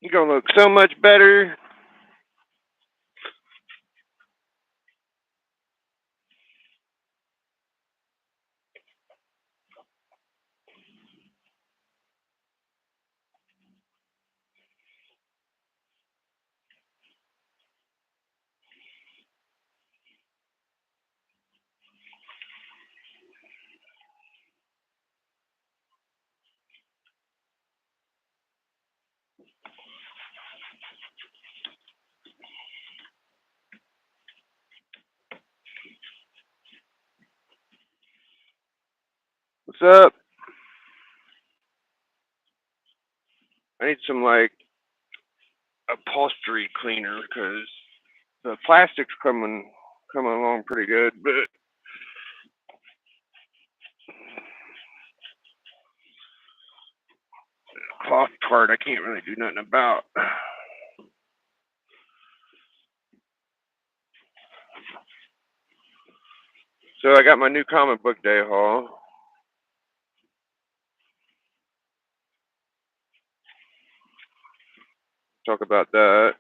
You're gonna look so much better. What's up? I need some like upholstery cleaner because the plastic's coming along pretty good, but cloth part I can't really do nothing about. So I got my new comic book day haul. Talk about that.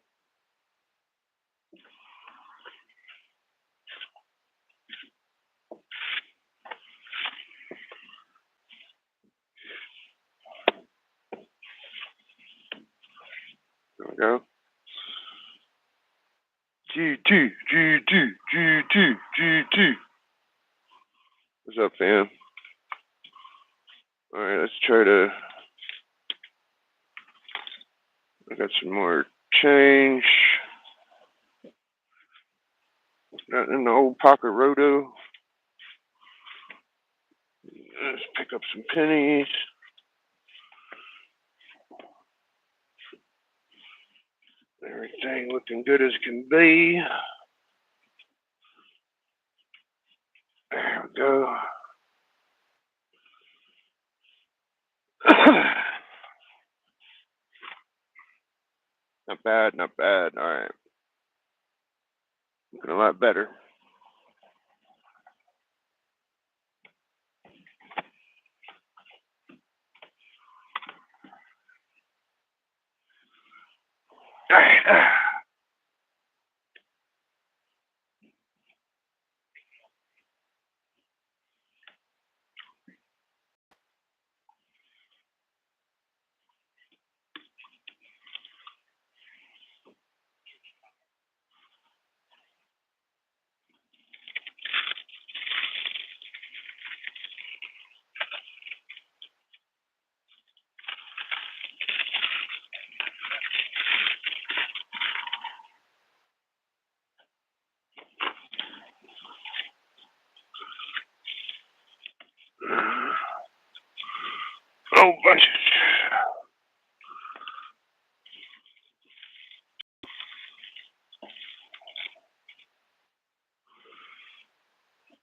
There we go. G2, G2, G2, G2. What's up, fam? Alright, let's try to. I got some more change. Not in the old pocket roto. Let's pick up some pennies. Everything looking good as can be. There we go. Not bad, not bad. Alright. Looking a lot better. Alright. Oh, bunches.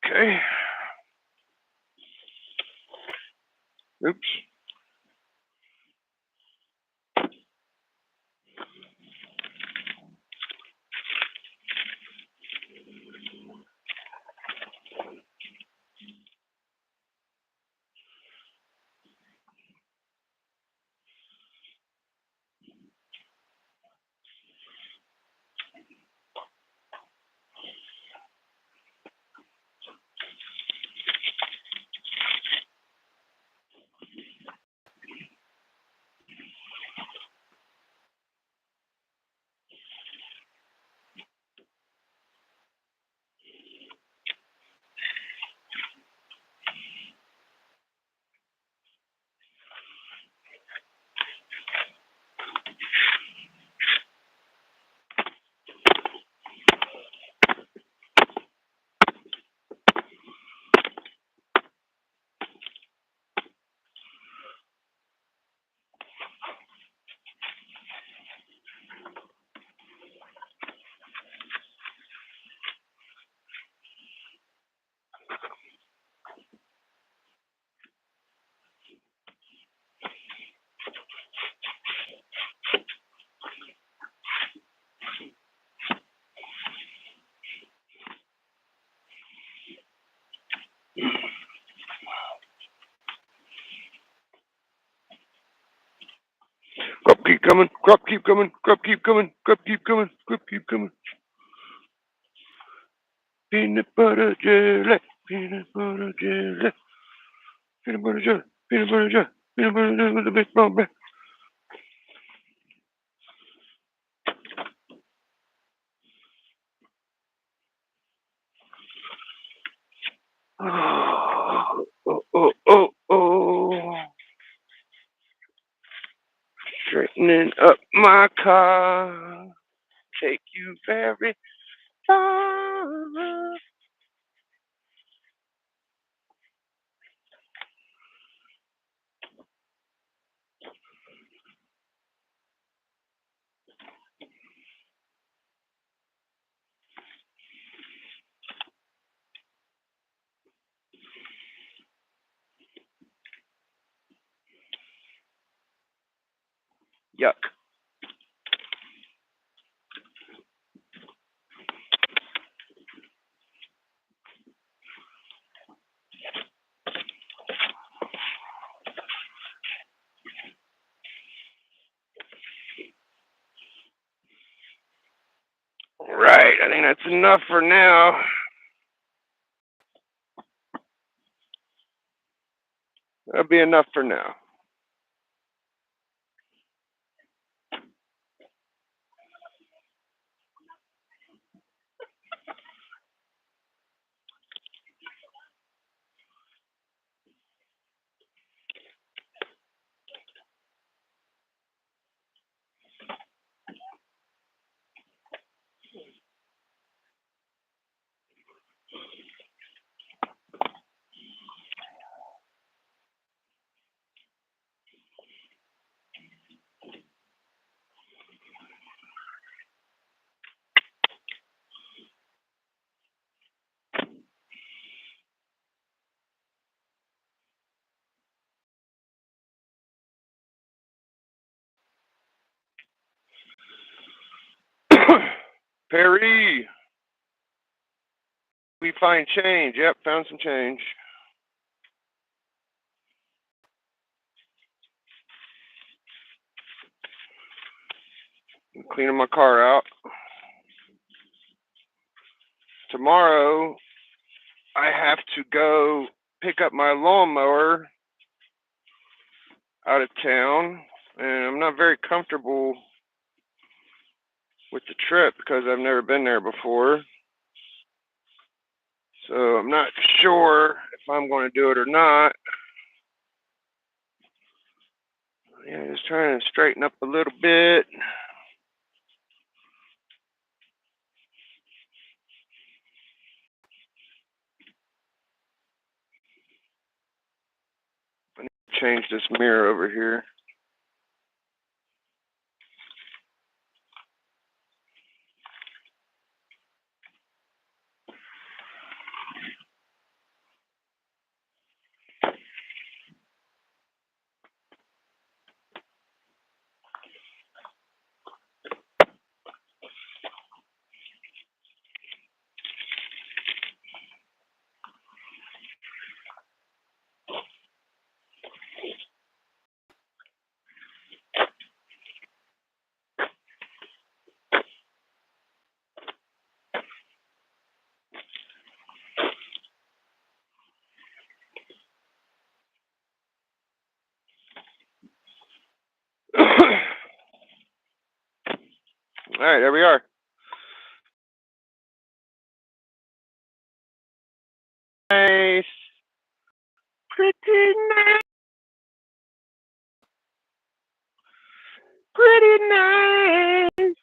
Okay. Oops. Crop keep coming, crop keep coming, crop keep coming, crop keep coming, crop keep coming. Peanut butter jelly, peanut butter jelly, peanut butter jelly, peanut butter jelly, peanut butter jelly with a baseball bat. Oh, oh, oh, oh. Straightening up my car. Take you very far. Yuck. Right, I think that's enough for now. That'll be enough for now. Perry, we find change. Yep, found some change. I'm cleaning my car out. Tomorrow, I have to go pick up my lawnmower out of town, and I'm not very comfortable with the trip because I've never been there before. So I'm not sure if I'm going to do it or not. Yeah, just trying to straighten up a little bit. I need to change this mirror over here. All right, there we are. Nice. Pretty nice. Pretty nice.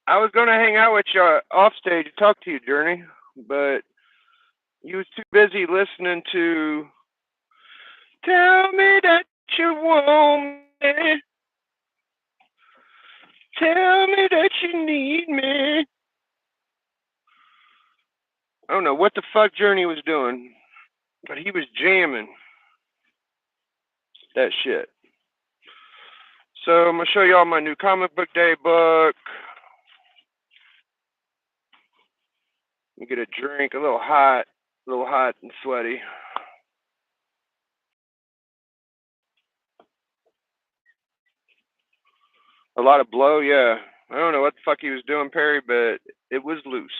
I was going to hang out with you off stage and talk to you, Journey, but you was too busy listening to Tell Me That You Want Me. Tell me that you need me. I don't know what the fuck Journey was doing, but he was jamming that shit. So I'm gonna show y'all my new comic book day book. You get a drink, a little hot and sweaty. A lot of blow, yeah. I don't know what the fuck he was doing, Perry, but it was loose.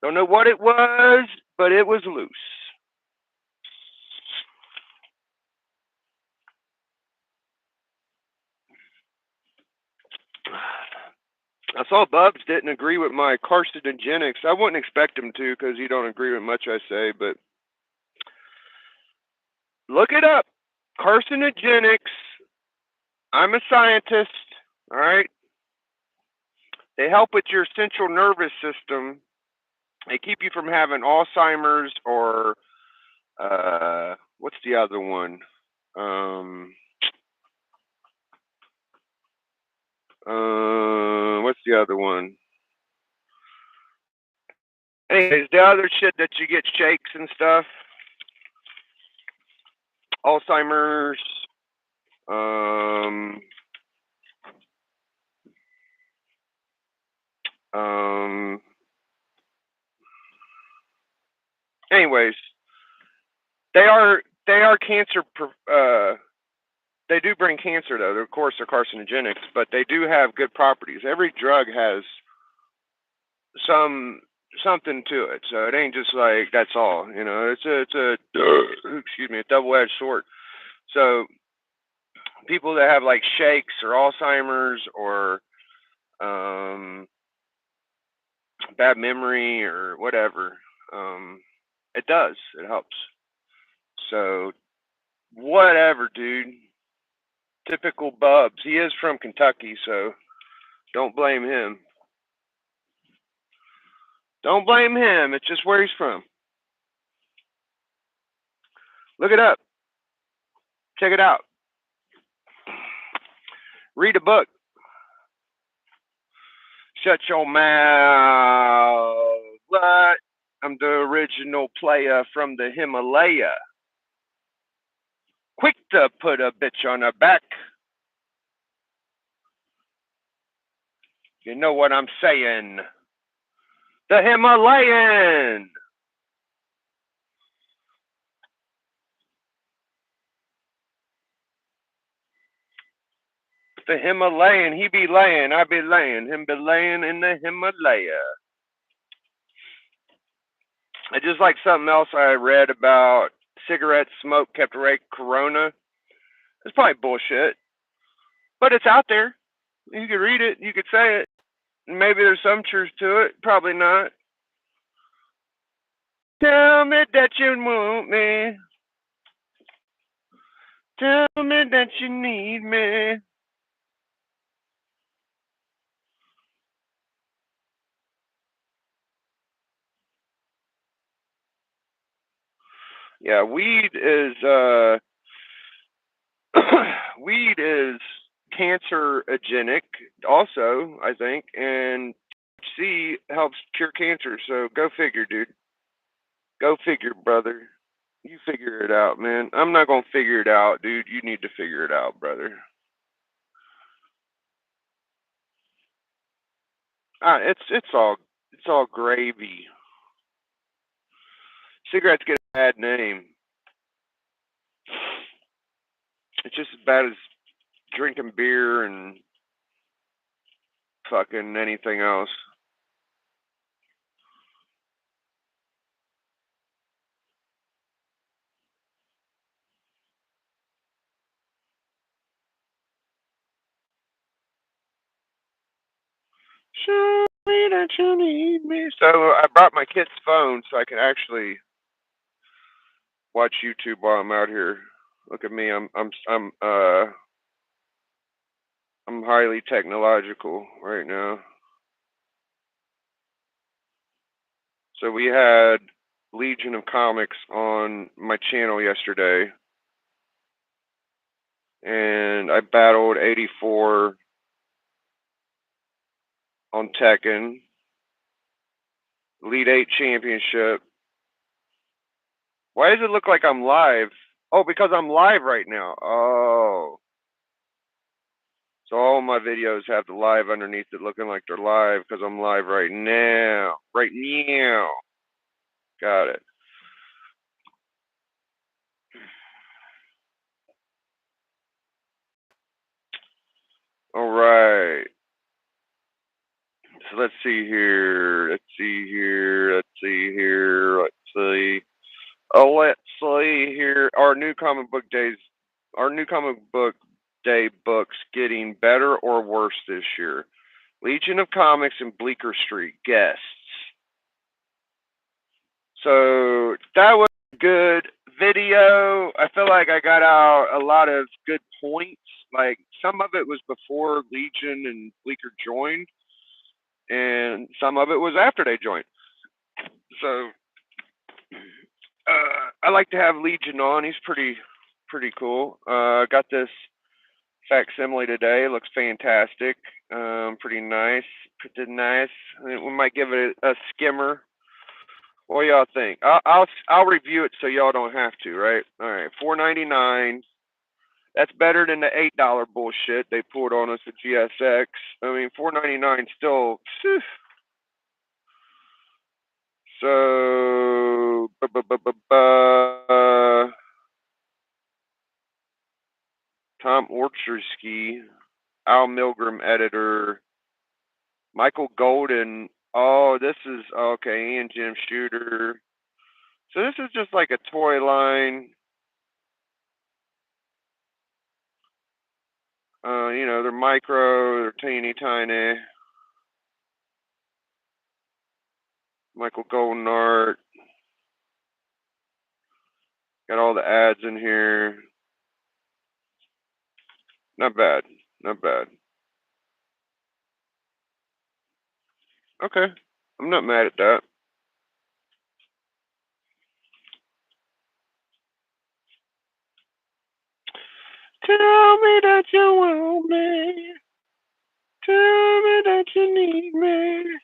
Don't know what it was, but it was loose. I saw Bubs didn't agree with my carcinogenics. I wouldn't expect him to because he don't agree with much I say, but look it up. Carcinogenics. I'm a scientist, all right? They help with your central nervous system. They keep you from having Alzheimer's or what's the other one? What's the other one? Anyways, the other shit that you get shakes and stuff. Alzheimer's. Um, um, anyways, they are cancer. They do bring cancer though. Of course, they're carcinogenics, but they do have good properties. Every drug has something to it, so it ain't just like that's all. You know, it's a excuse me, a double-edged sword. So people that have like shakes or Alzheimer's or bad memory or whatever, it does. It helps. So whatever, dude. Typical Bubs. He is from Kentucky, so don't blame him. Don't blame him. It's just where he's from. Look it up. Check it out. Read a book. Shut your mouth. What? I'm the original player from the Himalaya. Quick to put a bitch on her back. You know what I'm saying? The Himalayan. The Himalayan. He be laying. I be laying. Him be laying in the Himalaya. I just like something else I read about cigarette smoke kept away corona. It's probably bullshit, but it's out there. You could read it. You could say it. Maybe there's some truth to it. Probably not. Tell me that you want me. Tell me that you need me. Yeah, weed is weed is cancerogenic also, I think, and C helps cure cancer. So go figure, dude. Go figure, brother. You figure it out, man. I'm not gonna figure it out, dude. You need to figure it out, brother. It's all gravy. Cigarettes get a bad name. It's just as bad as drinking beer and fucking anything else. Show me that you need me. So I brought my kid's phone so I can actually watch YouTube while I'm out here. Look at me. I'm highly technological right now. So we had Legion of Comics on my channel yesterday, and I battled 84 on Tekken, Elite 8 Championship. Why does it look like I'm live? Oh, because I'm live right now. Oh. So all my videos have the live underneath it looking like they're live because I'm live right now. Right now. Got it. let's see here. Let's see here. Let's see here. Let's see. Oh, let's see here. Our new comic book day books getting better or worse this year. Legion of Comics and Bleecker Street guests. So that was a good video. I feel like I got out a lot of good points. Like some of it was before Legion and Bleecker joined, and some of it was after they joined. So I like to have Legion on. He's pretty cool. Got this facsimile today. Looks fantastic. Pretty nice. Pretty nice. We might give it a skimmer. What y'all think? I'll review it so y'all don't have to. Right? All right. $4.99. That's better than the $8 bullshit they pulled on us at GSX. I mean, $4.99 still. So, Tom Orchardski, Al Milgram, editor, Michael Golden. Oh, this is okay. Ian Jim Shooter. So this is just like a toy line. They're micro, they're teeny tiny. Michael Golden art. Got all the ads in here. Not bad. Not bad. Okay. I'm not mad at that. Tell me that you want me. Tell me that you need me.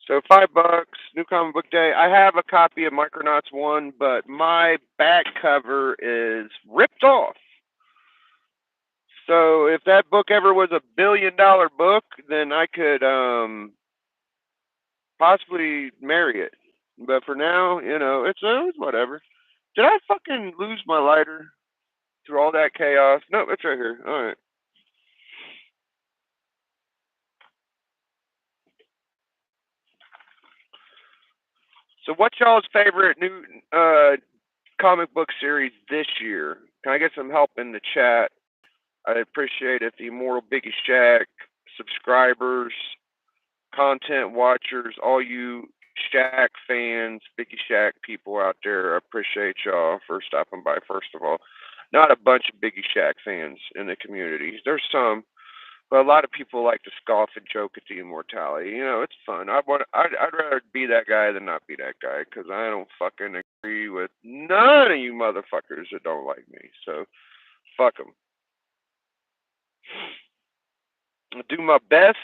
So $5, new comic book day. I have a copy of Micronauts 1, but my back cover is ripped off. So if that book ever was $1 billion book, then I could possibly marry it. But for now, it's whatever. Did I fucking lose my lighter through all that chaos? No, it's right here. All right. So what's y'all's favorite new comic book series this year? Can I get some help in the chat? I'd appreciate it. The Immortal Biggie Shack subscribers, content watchers, all you Shack fans, Biggie Shack people out there. I appreciate y'all for stopping by. First of all, not a bunch of Biggie Shack fans in the community. There's some, but a lot of people like to scoff and joke at the immortality. It's fun. I'd rather be that guy than not be that guy because I don't fucking agree with none of you motherfuckers that don't like me. So fuck them. I do my best,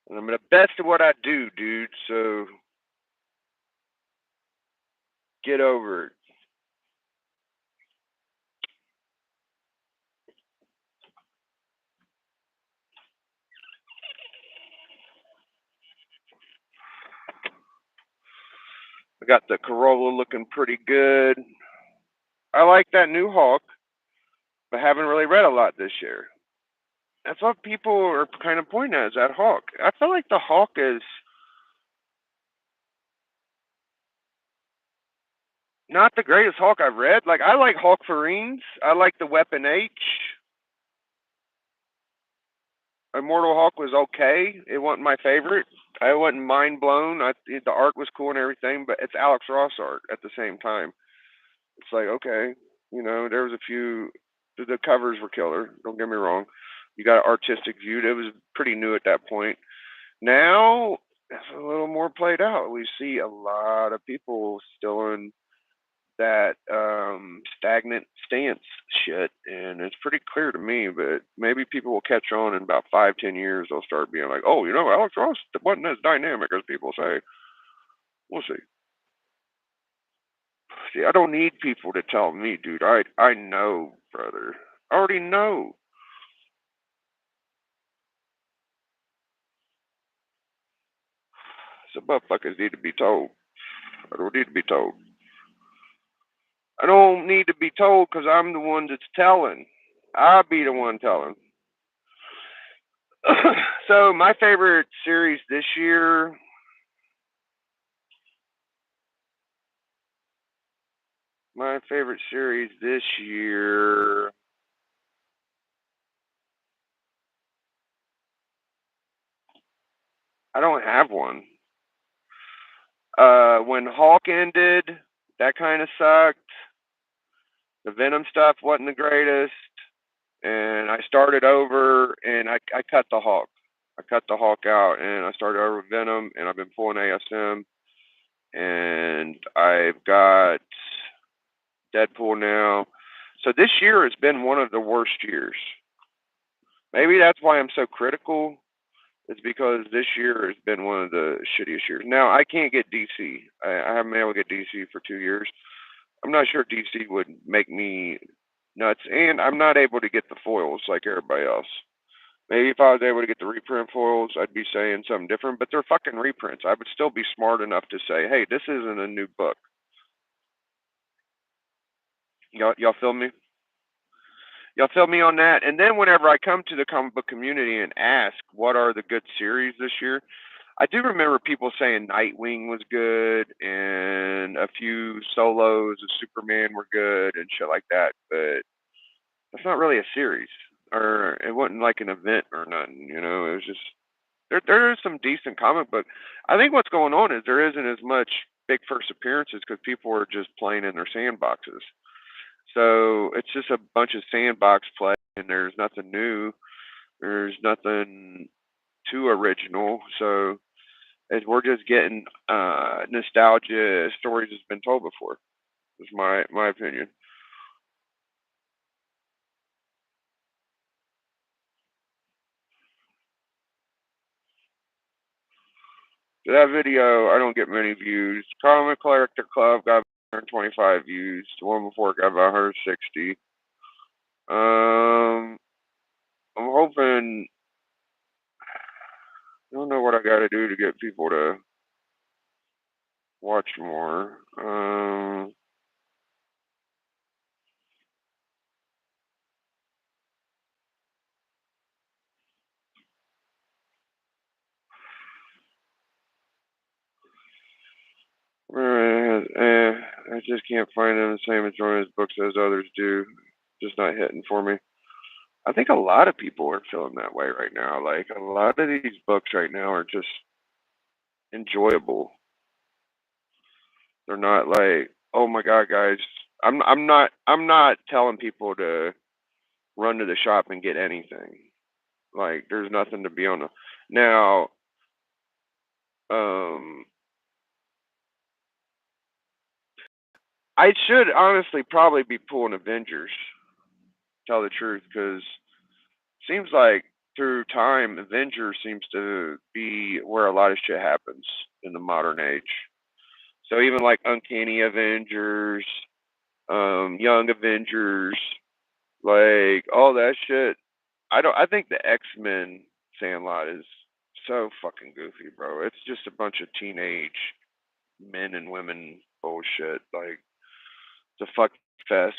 and I'm the best at what I do, dude. So get over it. I got the Corolla looking pretty good. I like that new Hawk, but haven't really read a lot this year. That's what people are kind of pointing at is that Hawk. I feel like the Hawk is not the greatest Hawk I've read. Like I like Hawk Farines. I like the Weapon H. Immortal Hawk was okay. It wasn't my favorite. I wasn't mind blown. The art was cool and everything, but it's Alex Ross art at the same time. It's like okay, there was a few. The covers were killer. Don't get me wrong. You got an artistic view. It was pretty new at that point. Now it's a little more played out. We see a lot of people still in that stagnant stance shit, and it's pretty clear to me. But maybe people will catch on in about 5, 10 years. They'll start being like, "Oh, Alex Ross wasn't as dynamic as people say." We'll see. See, I don't need people to tell me, dude. I know, brother. I already know. Some motherfuckers need to be told. I don't need to be told. I don't need to be told because I'm the one that's telling. I'll be the one telling. So my favorite series this year, my favorite series this year, I don't have one. When Hulk ended, that kind of sucked. The Venom stuff wasn't the greatest, and I started over, and I cut the Hulk. I cut the Hulk out, and I started over with Venom, and I've been pulling ASM, and I've got Deadpool now. So this year has been one of the worst years. Maybe that's why I'm so critical. Is because this year has been one of the shittiest years. Now I can't get DC. I haven't been able to get DC for 2 years. I'm not sure DC would make me nuts, and I'm not able to get the foils like everybody else. Maybe if I was able to get the reprint foils, I'd be saying something different. But they're fucking reprints. I would still be smart enough to say, "Hey, this isn't a new book." Y'all feel me? Y'all feel me on that? And then whenever I come to the comic book community and ask what are the good series this year, I do remember people saying Nightwing was good and a few solos of Superman were good and shit like that, but that's not really a series. Or it wasn't like an event or nothing, you know. It was just there is some decent comic book. I think what's going on is there isn't as much big first appearances because people are just playing in their sandboxes. So it's just a bunch of sandbox play, and there's nothing new. There's nothing too original. So we're just getting nostalgia stories that's been told before. Is my opinion. So that video, I don't get many views. Comic Collector Club got 125 views. The one before got about 160. I'm hoping. I don't know what I got to do to get people to watch more. I just can't find them the same enjoyment as books as others do. Just not hitting for me. I think a lot of people are feeling that way right now. Like a lot of these books right now are just enjoyable. They're not like, oh my god, guys. I'm not telling people to run to the shop and get anything. Like there's nothing to be on the now. Um, I should honestly probably be pulling Avengers. Tell the truth, because seems like through time, Avengers seems to be where a lot of shit happens in the modern age. So even like Uncanny Avengers, Young Avengers, like all that shit. I think the X-Men Sandlot is so fucking goofy, bro. It's just a bunch of teenage men and women bullshit. Like it's a fuck fest.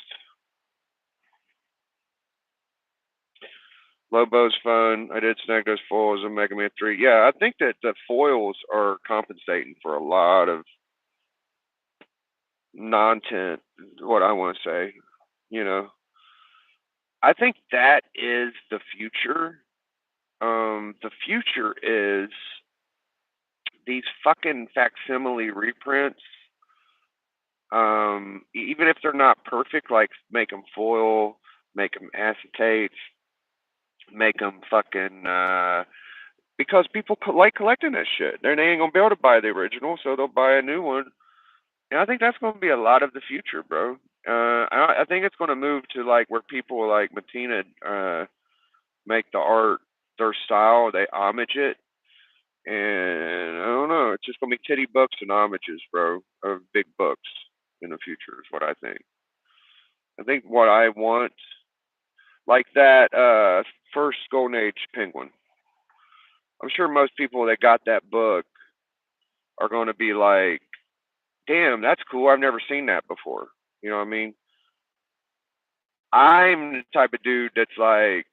Lobo's fun. I did snag those foils in Mega Man 3. Yeah, I think that the foils are compensating for a lot of nonsense, what I want to say. You know, I think that is the future. The future is these fucking facsimile reprints. Even if they're not perfect, like make them foil, make them acetates, make them fucking because people like collecting that shit. They ain't gonna be able to buy the original, so they'll buy a new one. And I think that's gonna be a lot of the future, bro. I think it's gonna move to like where people like Matina make the art their style, they homage it, and I don't know. It's just gonna be titty books and homages, bro, of big books in the future is what I think. I think what I want, like that first Golden Age Penguin. I'm sure most people that got that book are going to be like, damn, that's cool. I've never seen that before. You know what I mean? I'm the type of dude that's like,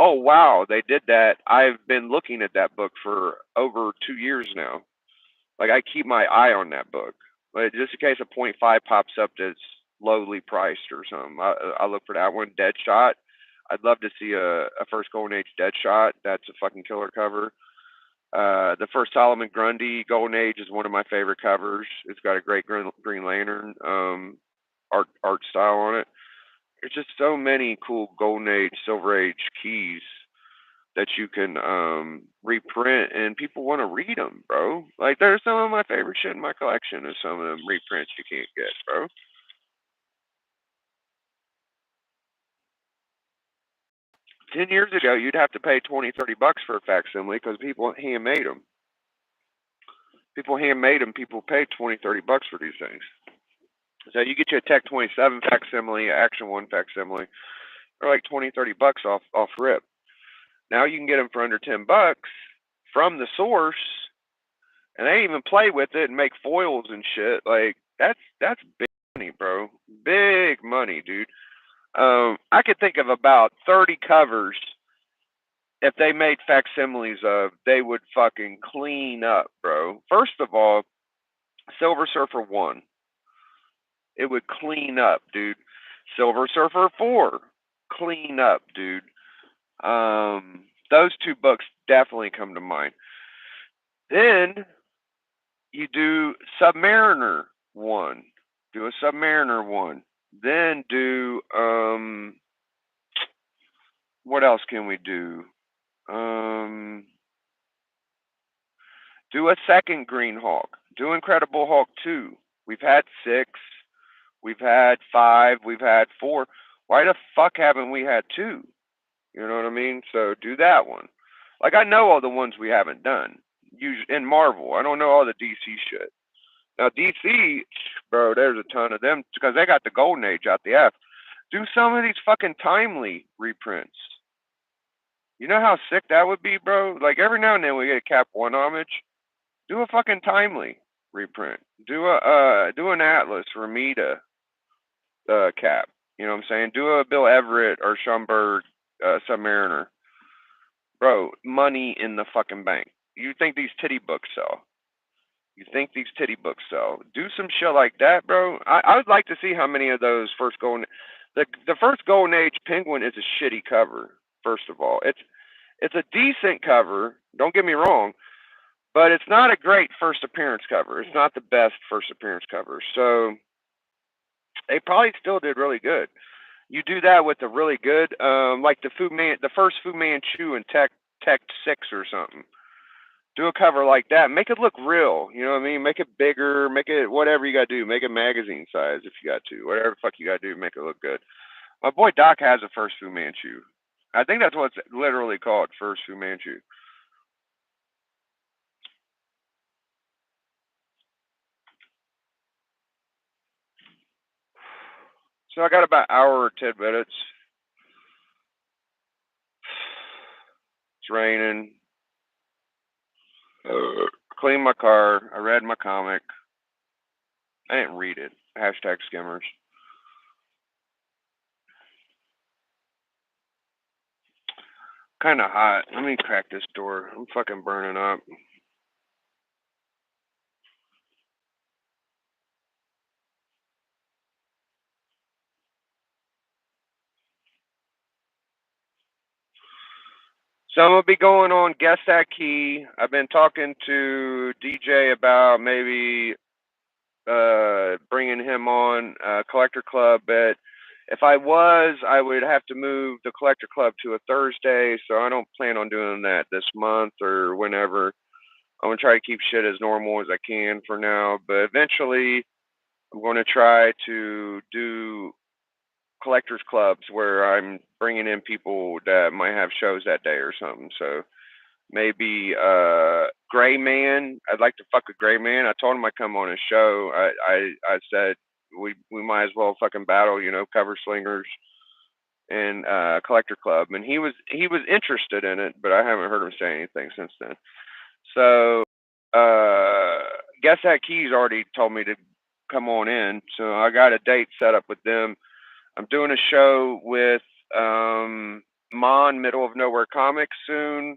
oh wow, they did that. I've been looking at that book for over 2 years now. Like I keep my eye on that book, like just in case a point .5 pops up that's lowly priced or something. I look for that one. Deadshot. I'd love to see a first Golden Age Deadshot. That's a fucking killer cover. The first Solomon Grundy Golden Age is one of my favorite covers. It's got a great Green Lantern art style on it. There's just so many cool Golden Age, Silver Age keys that you can reprint, and people want to read them, bro. Like there's some of my favorite shit in my collection, and some of them reprints you can't get, bro. 10 years ago, you'd have to pay 20, $30 for a facsimile because people handmade them. People handmade them. People paid 20, $30 for these things. So you get you a Tech 27 facsimile, Action One facsimile, they're like 20, $30 off rip. Now you can get them for under $10 from the source, and they even play with it and make foils and shit. Like that's big money, bro. Big money, dude. I could think of about 30 covers if they made facsimiles of. They would fucking clean up, bro. First of all, Silver Surfer 1, it would clean up, dude. Silver Surfer 4, clean up, dude. Those two books definitely come to mind. Then you do Submariner 1. Do a Submariner 1. Then do what else can we do? Do a second Green Hawk. Do Incredible Hulk 2. We've had 6. We've had 5. We've had 4. Why the fuck haven't we had 2? You know what I mean? So do that one. Like I know all the ones we haven't done. In Marvel, I don't know all the DC shit. Now DC, bro, there's a ton of them because they got the Golden Age out the F. Do some of these fucking timely reprints. You know how sick that would be, bro? Like every now and then we get a Cap One homage. Do a fucking timely reprint. Do an Atlas Ramita cap. You know what I'm saying? Do a Bill Everett or Schomburg Submariner. Bro, money in the fucking bank. You think these titty books sell? You think these titty books sell? Do some shit like that, bro. I would like to see how many of those first golden. The first Golden Age Penguin is a shitty cover. First of all, it's a decent cover. Don't get me wrong, but it's not a great first appearance cover. It's not the best first appearance cover. So they probably still did really good. You do that with a really good, like the first Fu Manchu in Tech 6 or something. Do a cover like that. Make it look real. You know what I mean? Make it bigger. Make it whatever you got to do. Make it magazine size if you got to. Whatever the fuck you got to do, make it look good. My boy Doc has a first Fu Manchu. I think that's what it's literally called, first Fu Manchu. So I got about an hour or 10 minutes. It's raining. Cleaned my car. I read my comic. I didn't read it. Hashtag skimmers. Kind of hot. Let me crack this door. I'm fucking burning up. So I'm gonna be going on Guess That Key. I've been talking to DJ about maybe bringing him on Collector Club, but if I was, I would have to move the Collector Club to a Thursday, so I don't plan on doing that this month or whenever. I'm gonna try to keep shit as normal as I can for now, but eventually I'm gonna try to do collectors clubs where I'm bringing in people that might have shows that day or something. So maybe Gray Man. I'd like to fuck a Gray Man. I told him I'd come on his show. I said we might as well fucking battle, cover slingers and collector club. And he was interested in it, but I haven't heard him say anything since then. So guess that Key's already told me to come on in. So I got a date set up with them. I'm doing a show with Mon Middle of Nowhere Comics soon,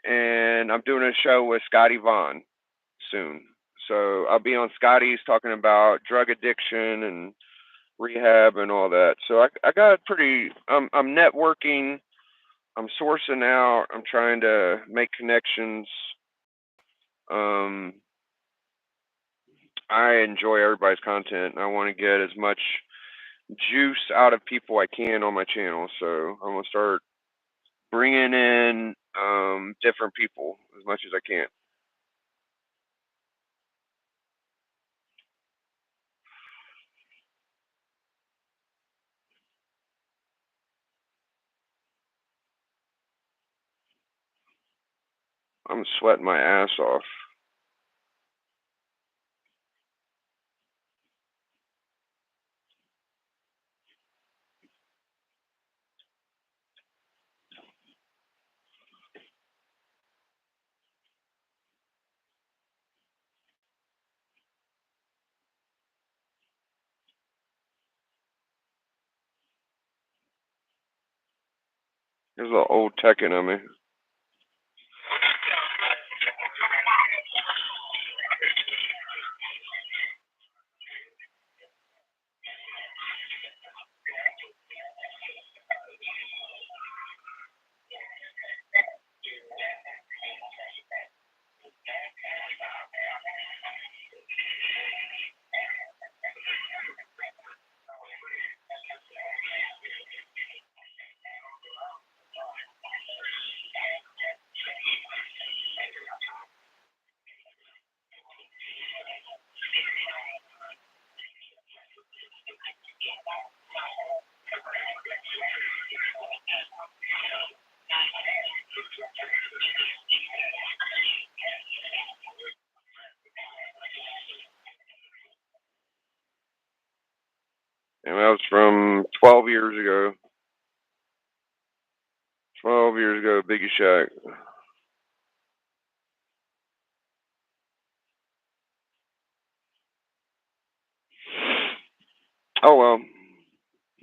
and I'm doing a show with Scotty Vaughn soon. So I'll be on Scotty's talking about drug addiction and rehab and all that. So I got pretty. I'm networking. I'm sourcing out. I'm trying to make connections. Um, I enjoy everybody's content. And I want to get as much juice out of people I can on my channel. So I'm gonna start bringing in different people as much as I can. I'm sweating my ass off. There's a little old Tekken on me. And that was from 12 years ago. 12 years ago, Biggie Shack. Oh well,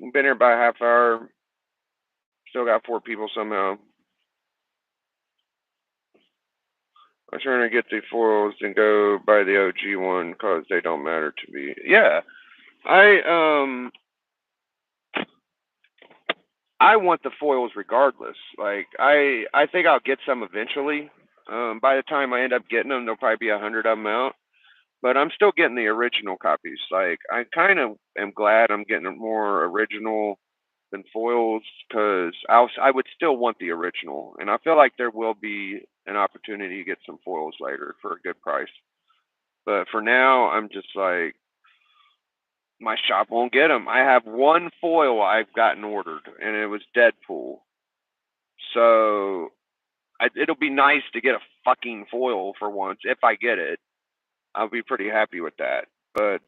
we've been here about a half hour. Still got 4 people somehow. I'm trying to get the foils and go buy the OG one because they don't matter to me. Yeah, I I want the foils regardless. Like I think I'll get some eventually. By the time I end up getting them, there'll probably be 100 of them out. But I'm still getting the original copies. Like I kind of am glad I'm getting more original than foils because I would still want the original, and I feel like there will be an opportunity to get some foils later for a good price. But for now, I'm just like my shop won't get them. I have one foil I've gotten ordered, and it was Deadpool. So it'll be nice to get a fucking foil for once if I get it. I'll be pretty happy with that. But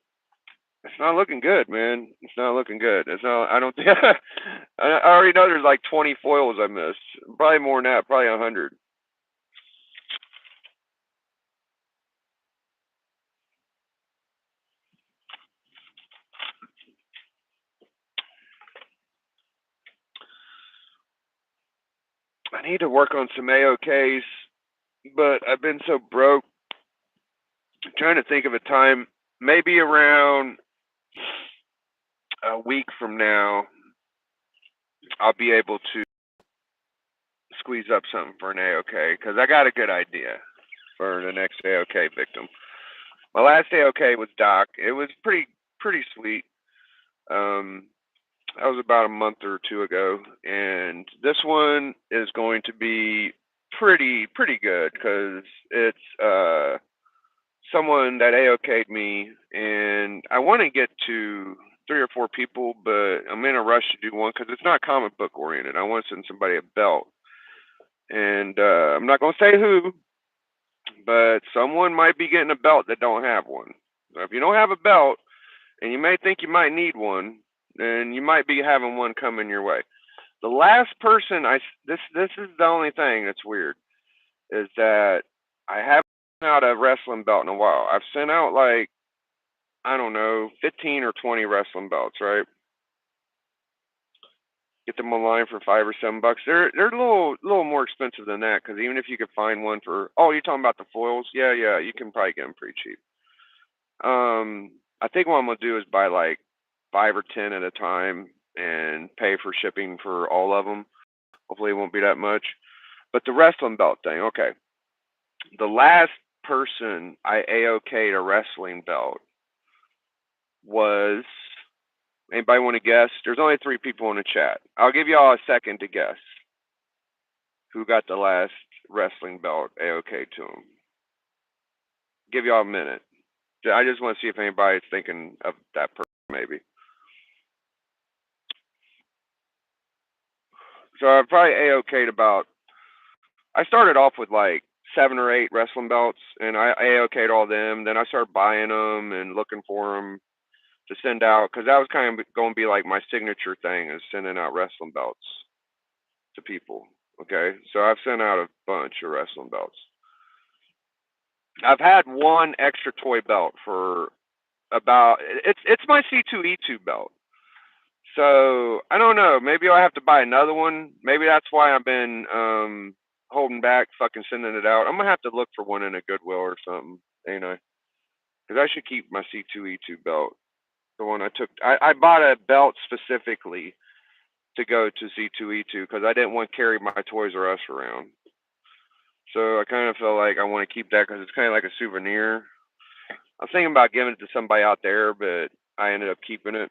it's not looking good, man. It's not looking good. It's not. I don't think. I already know there's like 20 foils I missed. Probably more than that. Probably 100. I need to work on some AOKs, but I've been so broke. I'm trying to think of a time. Maybe around a week from now, I'll be able to squeeze up something for an AOK because I got a good idea for the next AOK victim. My last AOK was Doc. It was pretty sweet. Um, that was about a month or two ago, and this one is going to be pretty good because it's someone that AOK'd me, and I want to get to 3 or 4 people, but I'm in a rush to do one because it's not comic book oriented. I want to send somebody a belt, and I'm not gonna say who, but someone might be getting a belt that don't have one. So if you don't have a belt, and you may think you might need one, then you might be having one coming your way. The last person this is the only thing that's weird is that I haven't sent out a wrestling belt in a while. I've sent out like I don't know 15 or 20 wrestling belts, right? Get them online for $5 or $7. They're a little more expensive than that because even if you could find one for you're talking about the foils? Yeah, you can probably get them pretty cheap. I think what I'm gonna do is buy like 5 or 10 at a time and pay for shipping for all of them. Hopefully, it won't be that much. But the wrestling belt thing, okay. The last person I AOK'd a wrestling belt was. Anybody want to guess? There's only 3 people in the chat. I'll give y'all a second to guess who got the last wrestling belt AOK to him. Give y'all a minute. I just want to see if anybody's thinking of that person, maybe. So I probably AOK'd about. I started off with like 7 or 8 wrestling belts, and I AOK'd all them. Then I started buying them and looking for them to send out because that was kind of going to be like my signature thing is sending out wrestling belts to people. Okay, so I've sent out a bunch of wrestling belts. I've had one extra toy belt for about it's my C2E2 belt. So I don't know. Maybe I'll have to buy another one. Maybe that's why I've been holding back, fucking sending it out. I'm gonna have to look for one in a Goodwill or something, ain't I? Because I should keep my C2E2 belt. The one I took. I bought a belt specifically to go to C2E2 because I didn't want to carry my Toys R Us around. So I kind of feel like I want to keep that because it's kind of like a souvenir. I was thinking about giving it to somebody out there, but I ended up keeping it.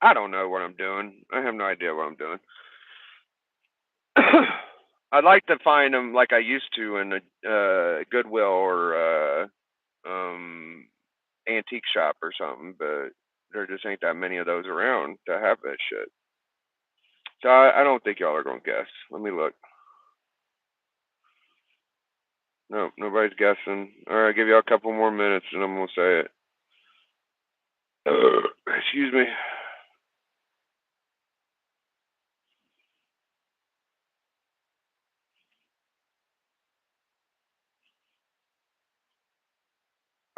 I don't know what I'm doing. I have no idea what I'm doing. I'd like to find them like I used to in a Goodwill or antique shop or something, but there just ain't that many of those around to have that shit. So I don't think y'all are gonna guess. Let me look. No, nobody's guessing. All right, I'll give y'all a couple more minutes and I'm gonna say it. Excuse me.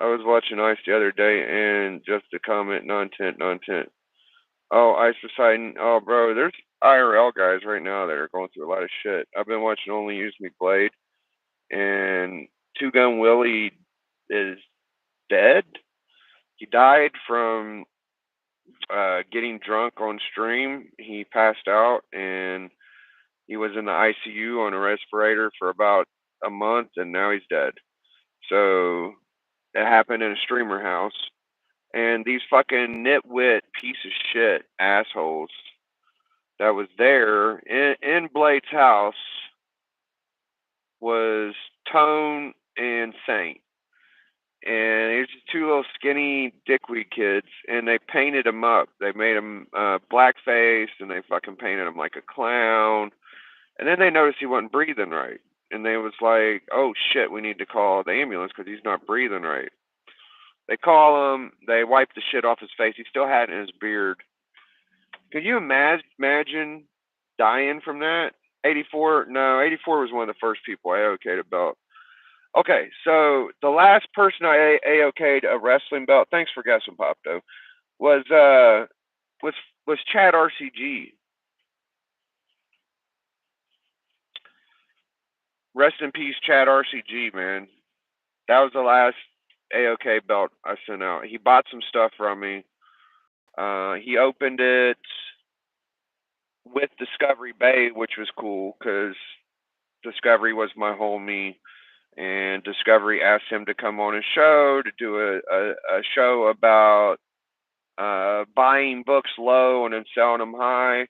I was watching Ice the other day and just a comment, non-tent, non-tent. Oh, Ice Poseidon. Oh, bro, there's IRL guys right now that are going through a lot of shit. I've been watching Only Use Me Blade, and Two Gun Willie is dead. He died from getting drunk on stream. He passed out, and he was in the ICU on a respirator for about a month, and now he's dead. So it happened in a streamer house. And these fucking nitwit piece of shit assholes that was there in Blade's house was Tone and Saint. And it was just 2 little skinny dickweed kids, and they painted him up. They made him blackface, and they fucking painted him like a clown. And then they noticed he wasn't breathing right. And they was like, oh shit, we need to call the ambulance because he's not breathing right. They call him, they wipe the shit off his face. He still had it in his beard. Could you imagine dying from that? 84? No, 84 was one of the first people I AOK'd a belt. Okay, so the last person I AOK'd a wrestling belt, thanks for guessing, Popto, was was Chad RCG. Rest in peace, Chad RCG, man. That was the last AOK belt I sent out. He bought some stuff from me. He opened it with Discovery Bay, which was cool because Discovery was my homie, and Discovery asked him to come on his show to do a show about buying books low and then selling them high.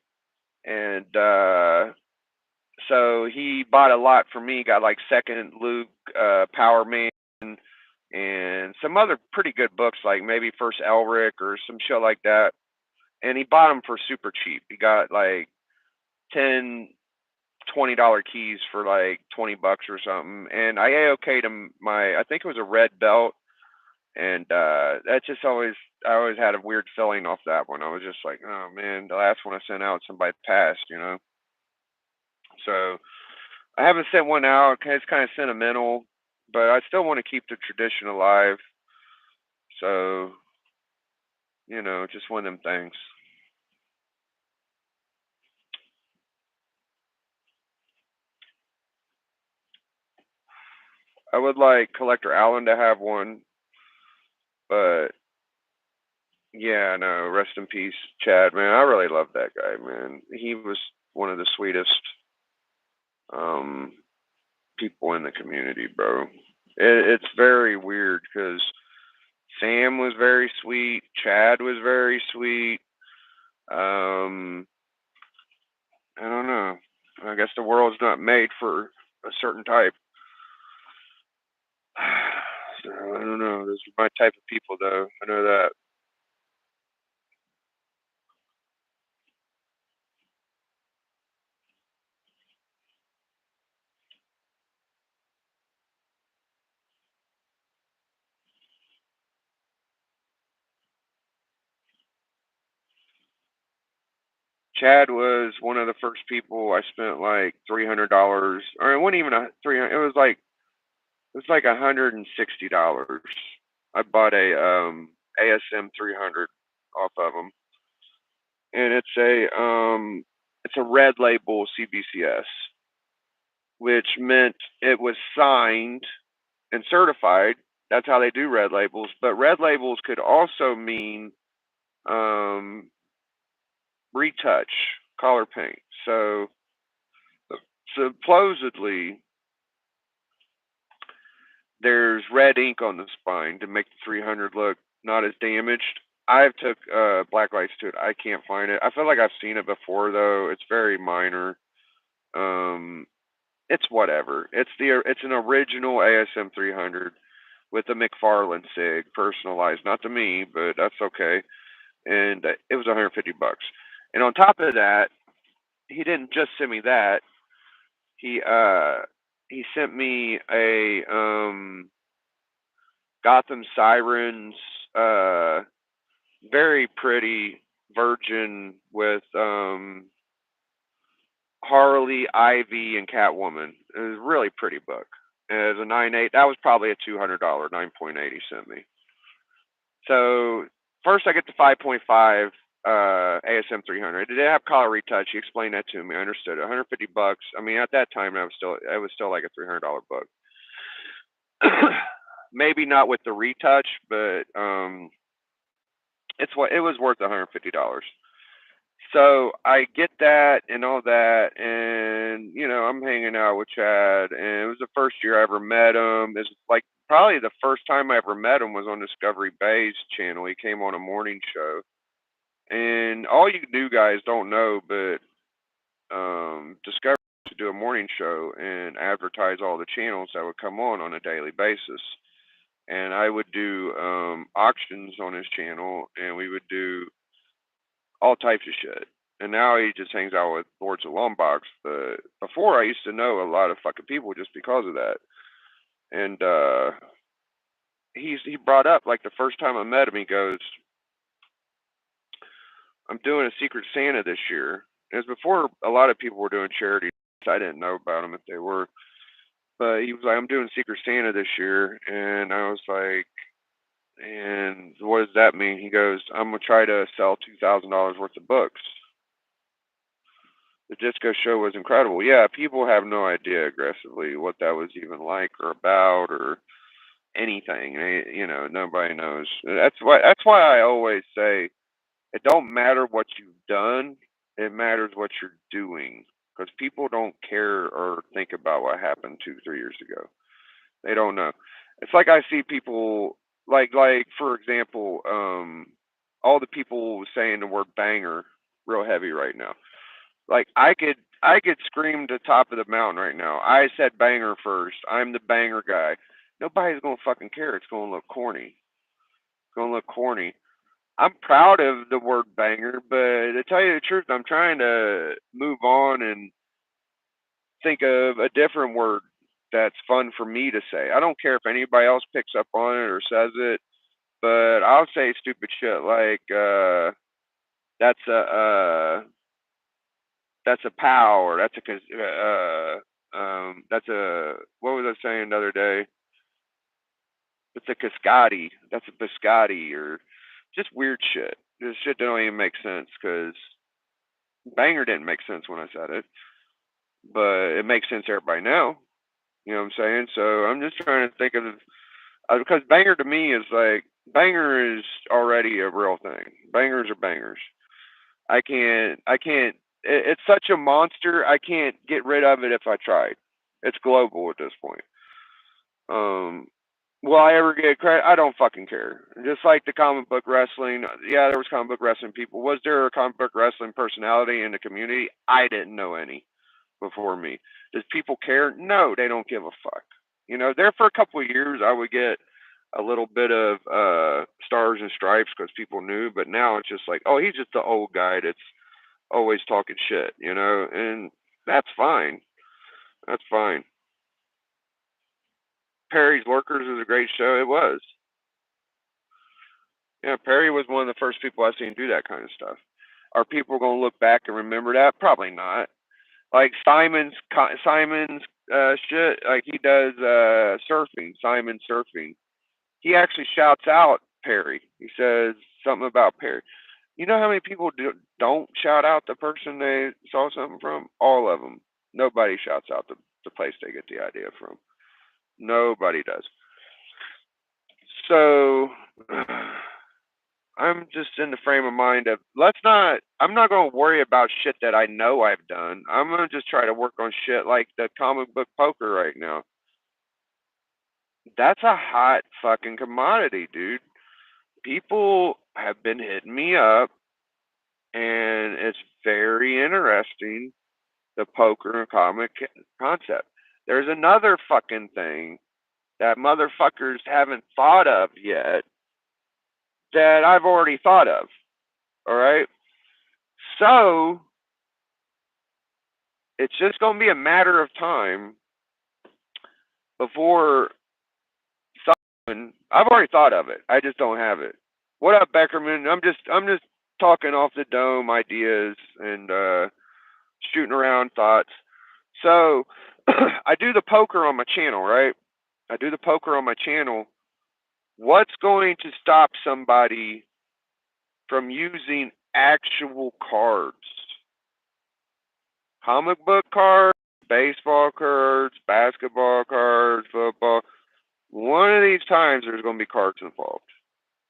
And so he bought a lot from me, got like Second Luke, Power Man, and some other pretty good books, like maybe First Elric or some shit like that. And he bought them for super cheap. He got like 10 $20 keys for like $20 or something. And I AOK'd him I think it was a red belt. And that just I always had a weird feeling off that one. I was just like, oh man, the last one I sent out, somebody passed, you know? So I haven't sent one out. It's kind of sentimental, but I still want to keep the tradition alive. So, you know, just one of them things. I would like Collector Allen to have one, but yeah, no, rest in peace, Chad, man. I really love that guy, man. He was one of the sweetest um people in the community, bro. It's very weird because Sam was very sweet, Chad was very sweet. Um, I don't know. I guess the world's not made for a certain type. So I don't know. Those are my type of people, though. I know that. Chad was one of the first people I spent like $300, or it wasn't even a 300. It was like $160. I bought a ASM 300 off of them, and it's a red label CBCS, which meant it was signed and certified. That's how they do red labels. But red labels could also mean um, retouch, color paint. So supposedly there's red ink on the spine to make the 300 look not as damaged. I've took black lights to it. I can't find it. I feel like I've seen it before though. It's very minor. Um, it's whatever. It's an original ASM 300 with a McFarlane sig, personalized, not to me, but that's okay. And it was $150. And on top of that, he didn't just send me that. He uh he sent me a Gotham Sirens very pretty virgin with Harley, Ivy, and Catwoman. It was a really pretty book. It was a 9.8. That was probably a $200 9.8 he sent me. So first I get the 5.5 ASM 300. It did have collar retouch. He explained that to me. I understood it. $150. I mean, at that time, it was still like a $300 book. Maybe not with the retouch, but it was worth $150. So I get that and all that, and I'm hanging out with Chad, and it was the first year I ever met him. It's like probably the first time I ever met him was on Discovery Bay's channel. He came on a morning show, and all you new guys don't know, but Discovery to do a morning show and advertise all the channels that would come on a daily basis. And I would do auctions on his channel, and we would do all types of shit. And now he just hangs out with Lords of Lombox. But before, I used to know a lot of fucking people just because of that. And he brought up, like, the first time I met him, he goes, "I'm doing a Secret Santa this year." It was before a lot of people were doing charity. I didn't know about them if they were. But he was like, "I'm doing Secret Santa this year." And I was like, "And what does that mean?" He goes, "I'm going to try to sell $2,000 worth of books." The disco show was incredible. Yeah, people have no idea aggressively what that was even like or about or anything. Nobody knows. That's why I always say it don't matter what you've done, it matters what you're doing. Because people don't care or think about what happened 2, 3 years ago. They don't know. It's like I see people like for example, all the people saying the word banger real heavy right now. Like I could scream to the top of the mountain right now. I said banger first. I'm the banger guy. Nobody's gonna fucking care. It's gonna look corny. It's gonna look corny. I'm proud of the word banger, but to tell you the truth, I'm trying to move on and think of a different word that's fun for me to say. I don't care if anybody else picks up on it or says it, but I'll say stupid shit like that's a pow, or that's a what was I saying the other day? It's a cascati. That's a biscotti, or just weird shit. This shit don't even make sense because banger didn't make sense when I said it, but it makes sense to everybody now. You know what I'm saying? So I'm just trying to think of because banger to me is like banger is already a real thing. Bangers are bangers. I can't. It's such a monster. I can't get rid of it if I tried. It's global at this point. Um, will I ever get credit? I don't fucking care. Just like the comic book wrestling. Yeah, there was comic book wrestling people. Was there a comic book wrestling personality in the community? I didn't know any before me. Does people care? No, they don't give a fuck. There for a couple of years, I would get a little bit of stars and stripes because people knew, but now it's just like, oh, he's just the old guy that's always talking shit, and that's fine. That's fine. Perry's Workers is a great show. It was. Yeah, Perry was one of the first people I seen do that kind of stuff. Are people going to look back and remember that? Probably not. Like Simon's shit, like he does surfing, Simon surfing. He actually shouts out Perry. He says something about Perry. You know how many people don't shout out the person they saw something from? All of them. Nobody shouts out the place they get the idea from. Nobody does. So I'm just in the frame of mind of I'm not going to worry about shit that I know I've done. I'm going to just try to work on shit like the comic book poker right now. That's a hot fucking commodity, dude. People have been hitting me up, and it's very interesting, the poker and comic concept. There's another fucking thing that motherfuckers haven't thought of yet that I've already thought of. All right. So it's just going to be a matter of time before someone. I've already thought of it. I just don't have it. What up, Beckerman? I'm just talking off the dome ideas and shooting around thoughts. So I do the poker on my channel, right? I do the poker on my channel. What's going to stop somebody from using actual cards? Comic book cards, baseball cards, basketball cards, football. One of these times there's going to be cards involved.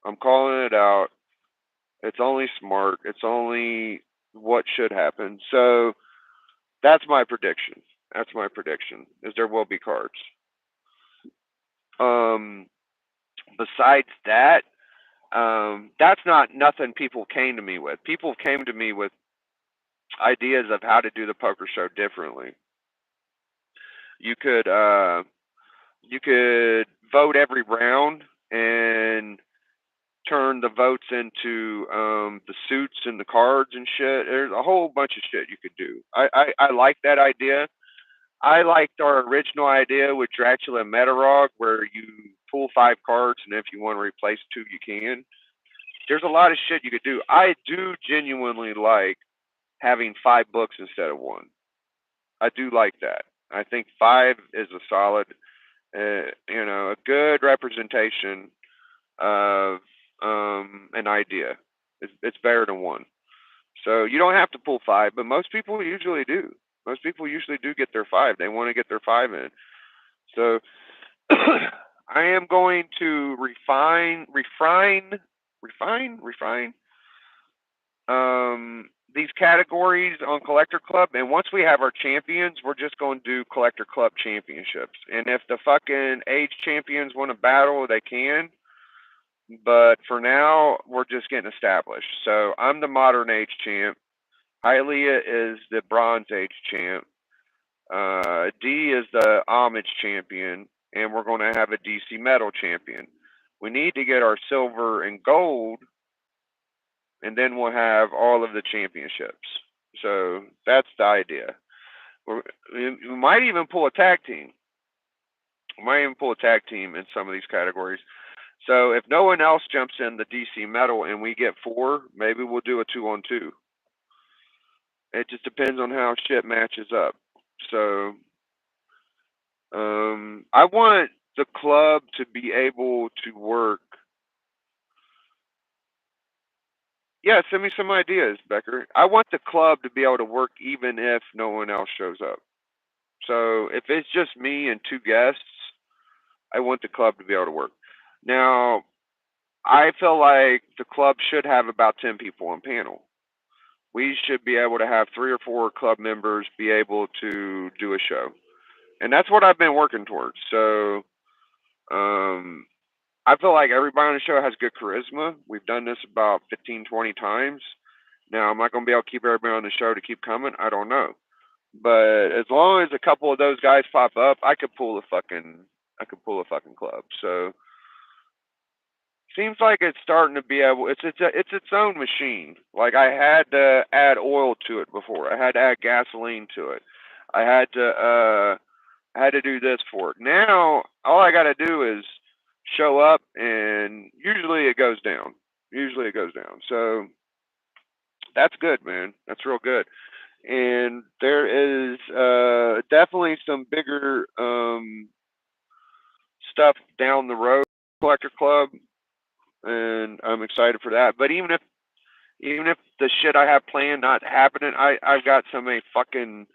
I'm calling it out. It's only smart. It's only what should happen. So that's my prediction. That's my prediction. Is there will be cards. Um, Besides that, that's not nothing people came to me with. People came to me with ideas of how to do the poker show differently. You could you could vote every round and turn the votes into the suits and the cards and shit. There's a whole bunch of shit you could do. I like that idea. I liked our original idea with Dracula and Metarog, where you pull 5 cards, and if you want to replace 2, you can. There's a lot of shit you could do. I do genuinely like having 5 books instead of 1. I do like that. I think 5 is a solid, a good representation of an idea. It's better than 1. So you don't have to pull 5, but most people usually do. Most people usually do get their 5. They want to get their 5 in. So I am going to refine these categories on Collector Club, and once we have our champions, we're just going to do Collector Club championships. And if the fucking age champions want to battle, they can. But for now, we're just getting established. So I'm the modern age champ. Hylia is the bronze age champ. D is the homage champion, and we're going to have a DC metal champion. We need to get our silver and gold, and then we'll have all of the championships. So that's the idea. We might even pull a tag team. We might even pull a tag team in some of these categories. So if no one else jumps in the DC metal and we get 4, maybe we'll do a 2-on-2. It just depends on how shit matches up. So I want the club to be able to work. Yeah, send me some ideas, Becker. I want the club to be able to work even if no one else shows up. So if it's just me and two guests, I want the club to be able to work. Now, I feel like the club should have about 10 people on panel. We should be able to have 3 or 4 club members be able to do a show. And that's what I've been working towards. So, um, I feel like everybody on the show has good charisma. We've done this about 15, 20 times. Now, am I going to be able to keep everybody on the show to keep coming? I don't know. But as long as a couple of those guys pop up, I could pull a fucking club. So seems like it's starting to be able. It's its own machine. Like I had to add oil to it before. I had to add gasoline to it. I had to do this for it. Now all I got to do is show up, and usually it goes down. Usually it goes down. So that's good, man. That's real good. And there is definitely some bigger stuff down the road, Collector Club, and I'm excited for that. But even if the shit I have planned not happening, I've got so many fucking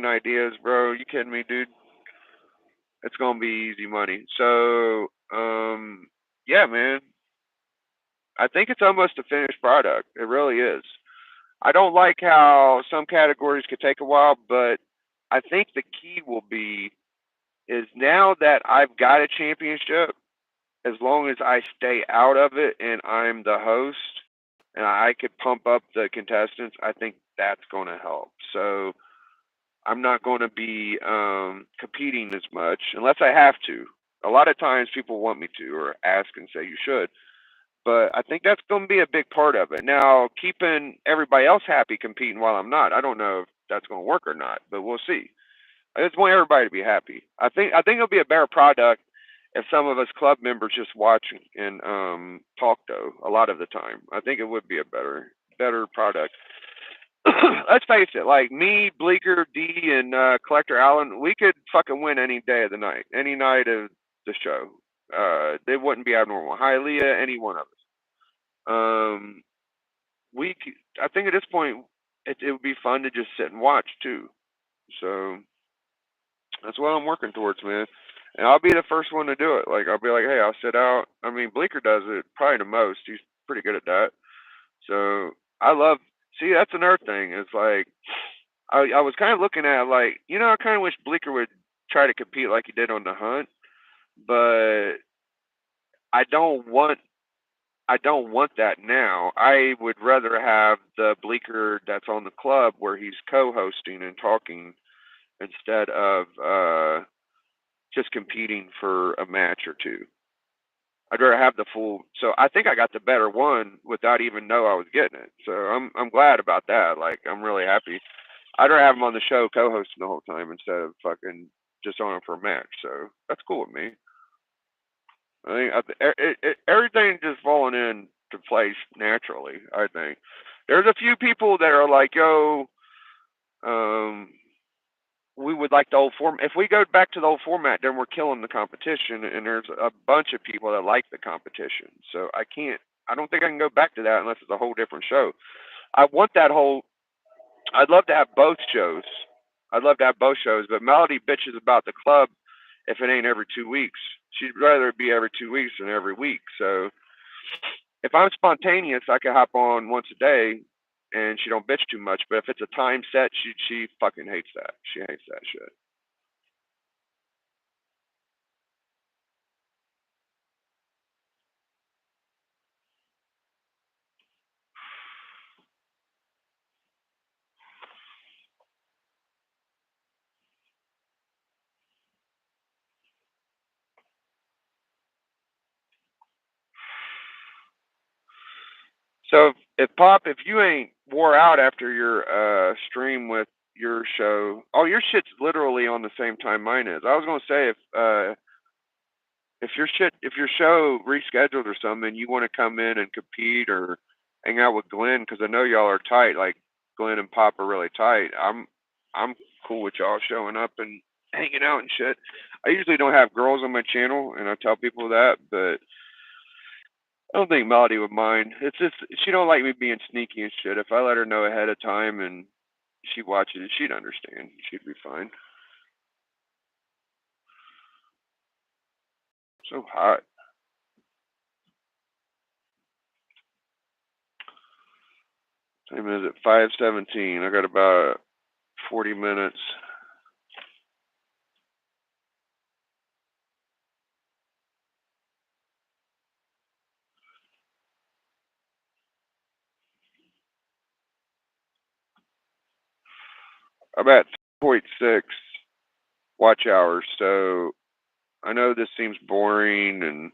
ideas, bro. You kidding me, dude? It's gonna be easy money. So yeah, man. I think it's almost a finished product. It really is. I don't like how some categories could take a while, but I think the key will be is now that I've got a championship, as long as I stay out of it and I'm the host and I could pump up the contestants, I think that's going to help. So I'm not going to be competing as much unless I have to. A lot of times people want me to or ask and say you should, but I think that's going to be a big part of it. Now, keeping everybody else happy competing while I'm not, I don't know if that's going to work or not, but we'll see. I just want everybody to be happy. I think it'll be a better product if some of us club members just watch and talk though. A lot of the time, I think it would be a better product. Let's face it, like me, Bleeker, D, and Collector Allen, we could fucking win any day of the night, any night of the show. They wouldn't be abnormal. Hialeah, any one of us. Um, I think at this point, it would be fun to just sit and watch too. So that's what I'm working towards, man. And I'll be the first one to do it. Like I'll be like, hey, I'll sit out. I mean, Bleeker does it probably the most. He's pretty good at that. So I love. See, that's another thing. It's like I was kind of looking at like I kind of wish Bleeker would try to compete like he did on the hunt, but I don't want I don't want that now. I would rather have the Bleeker that's on the club where he's co-hosting and talking instead of just competing for a match or two. I'd rather have the full. So I think I got the better one without even know I was getting it. So I'm glad about that. Like I'm really happy. I'd rather have him on the show co-hosting the whole time instead of fucking just on him for a match. So that's cool with me. Everything just falling into place naturally. I think there's a few people that are like, yo, um, we would like the old form. If we go back to the old format, then we're killing the competition. And there's a bunch of people that like the competition. So I can't. I don't think I can go back to that unless it's a whole different show. I want that whole. I'd love to have both shows. I'd love to have both shows, but Melody bitches about the club if it ain't every 2 weeks. She'd rather it be every 2 weeks than every week. So if I'm spontaneous, I can hop on once a day, and she don't bitch too much. But if it's a time set, she fucking hates that. She hates that shit. So if you ain't wore out after your stream with your show, oh your shit's literally on the same time mine is. I was gonna say if your show rescheduled or something, you want to come in and compete or hang out with Glenn because I know y'all are tight. Like Glenn and Pop are really tight. I'm cool with y'all showing up and hanging out and shit. I usually don't have girls on my channel, and I tell people that, but I don't think Melody would mind. It's just she don't like me being sneaky and shit. If I let her know ahead of time and she watches it, she'd understand. She'd be fine. So hot. Time is at 5:17. I got about 40 minutes. I'm at 3.6 watch hours, so I know this seems boring and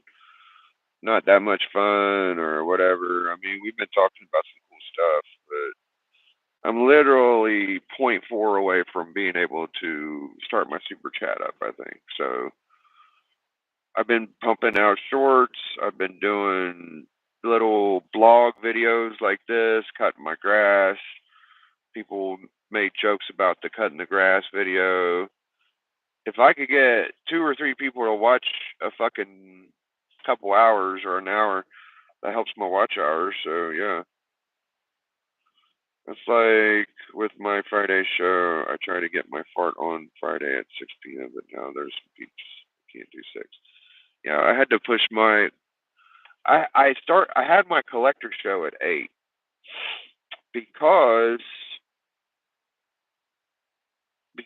not that much fun or whatever. I mean, we've been talking about some cool stuff, but I'm literally point 0.4 away from being able to start my super chat up, I think. So I've been pumping out shorts. I've been doing little blog videos like this, cutting my grass. People made jokes about the cutting the grass video. If I could get 2 or 3 people to watch a fucking couple hours or an hour, that helps my watch hours. So yeah, it's like with my Friday show. I try to get my fart on Friday at 6 p.m. But now there's some peeps. Can't do 6. Yeah, I had to push my. I had my collector show at 8 because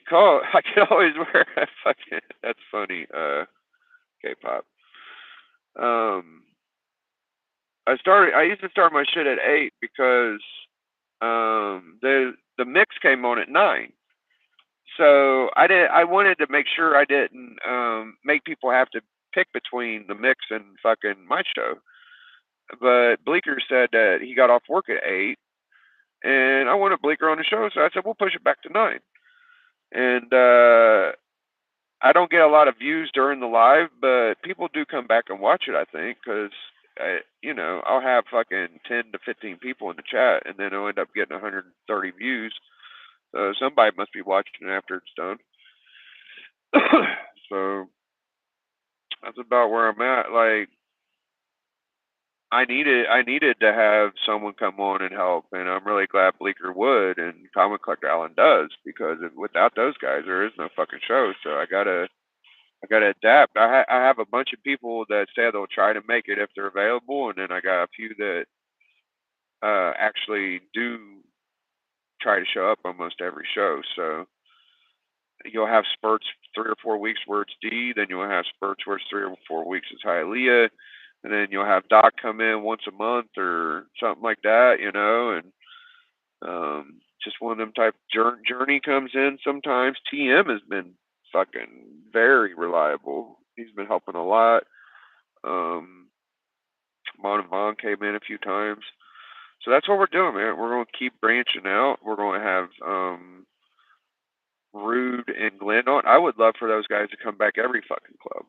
I can always wear a fucking. That's funny. K-pop. Um, I used to start my shit at 8 because the mix came on at 9. So I wanted to make sure I didn't make people have to pick between the mix and fucking my show. But Bleecker said that he got off work at 8 and I wanted Bleecker on the show, so I said we'll push it back to 9. And I don't get a lot of views during the live, but people do come back and watch it, I think, because I'll have fucking 10 to 15 people in the chat, and then I'll end up getting 130 views. So somebody must be watching after it's done. So that's about where I'm at. Like I needed to have someone come on and help, and I'm really glad Bleecker would and Comic Collector Allen does, because without those guys, there is no fucking show. So I gotta adapt. I have a bunch of people that say they'll try to make it if they're available, and then I got a few that actually do try to show up almost every show. So you'll have spurts 3 or 4 weeks where it's D, then you'll have spurts where it's 3 or 4 weeks it's Hialeah, and then you'll have Doc come in once a month or something like that, and just one of them type. Journey comes in sometimes. TM has been fucking very reliable. He's been helping a lot. Mon and Vaughn came in a few times. So that's what we're doing, man. We're going to keep branching out. We're going to have Rude and Glenn on. I would love for those guys to come back every fucking club.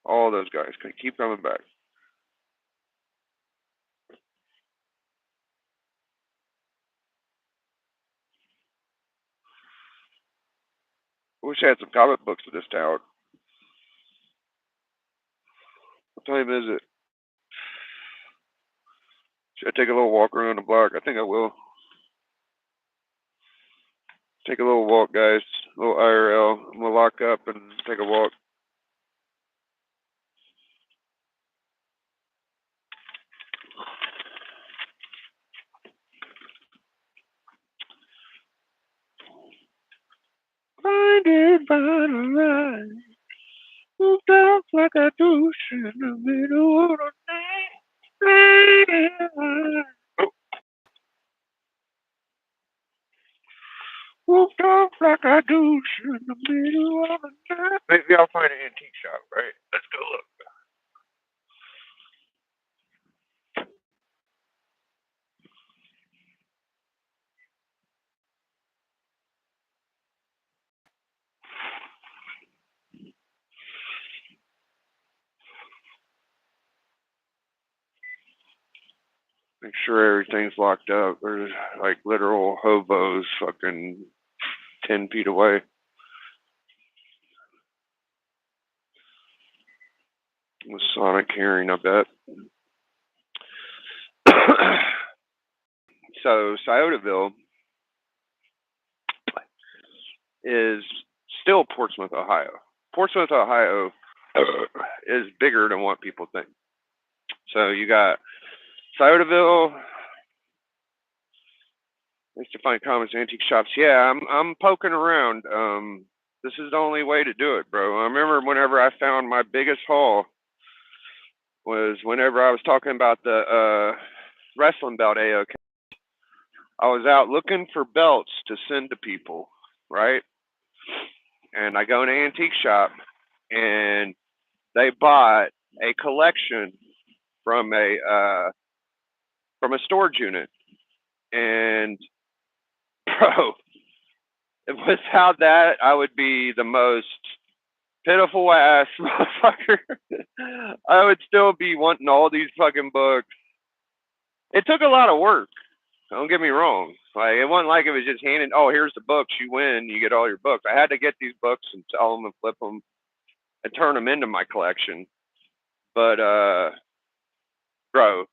All those guys can keep coming back. I wish I had some comic books in this town. What time is it? Should I take a little walk around the block? I think I will. Take a little walk, guys. A little IRL. I'm going to lock up and take a walk. Find it by the line. Moved off like a douche in the middle of the night. Oh, moved off like a douche in the middle of the night. Maybe I'll find an antique shop, right? Let's go look. Make sure everything's locked up. There's like literal hobos fucking 10 feet away. With sonic hearing, I bet. So, Sciotaville, is still Portsmouth, Ohio. Portsmouth, Ohio is bigger than what people think. So you got Sodaville. I used to find comics in antique shops. Yeah, I'm poking around. This is the only way to do it, bro. I remember whenever I found my biggest haul was whenever I was talking about the wrestling belt AOK. I was out looking for belts to send to people, right? And I go in an antique shop, and they bought a collection from a storage unit, and bro, without that, I would be the most pitiful ass motherfucker. I would still be wanting all these fucking books. It took a lot of work. Don't get me wrong. Like, it wasn't like it was just handing, oh, here's the books, you win, you get all your books. I had to get these books and sell them and flip them and turn them into my collection. But bro,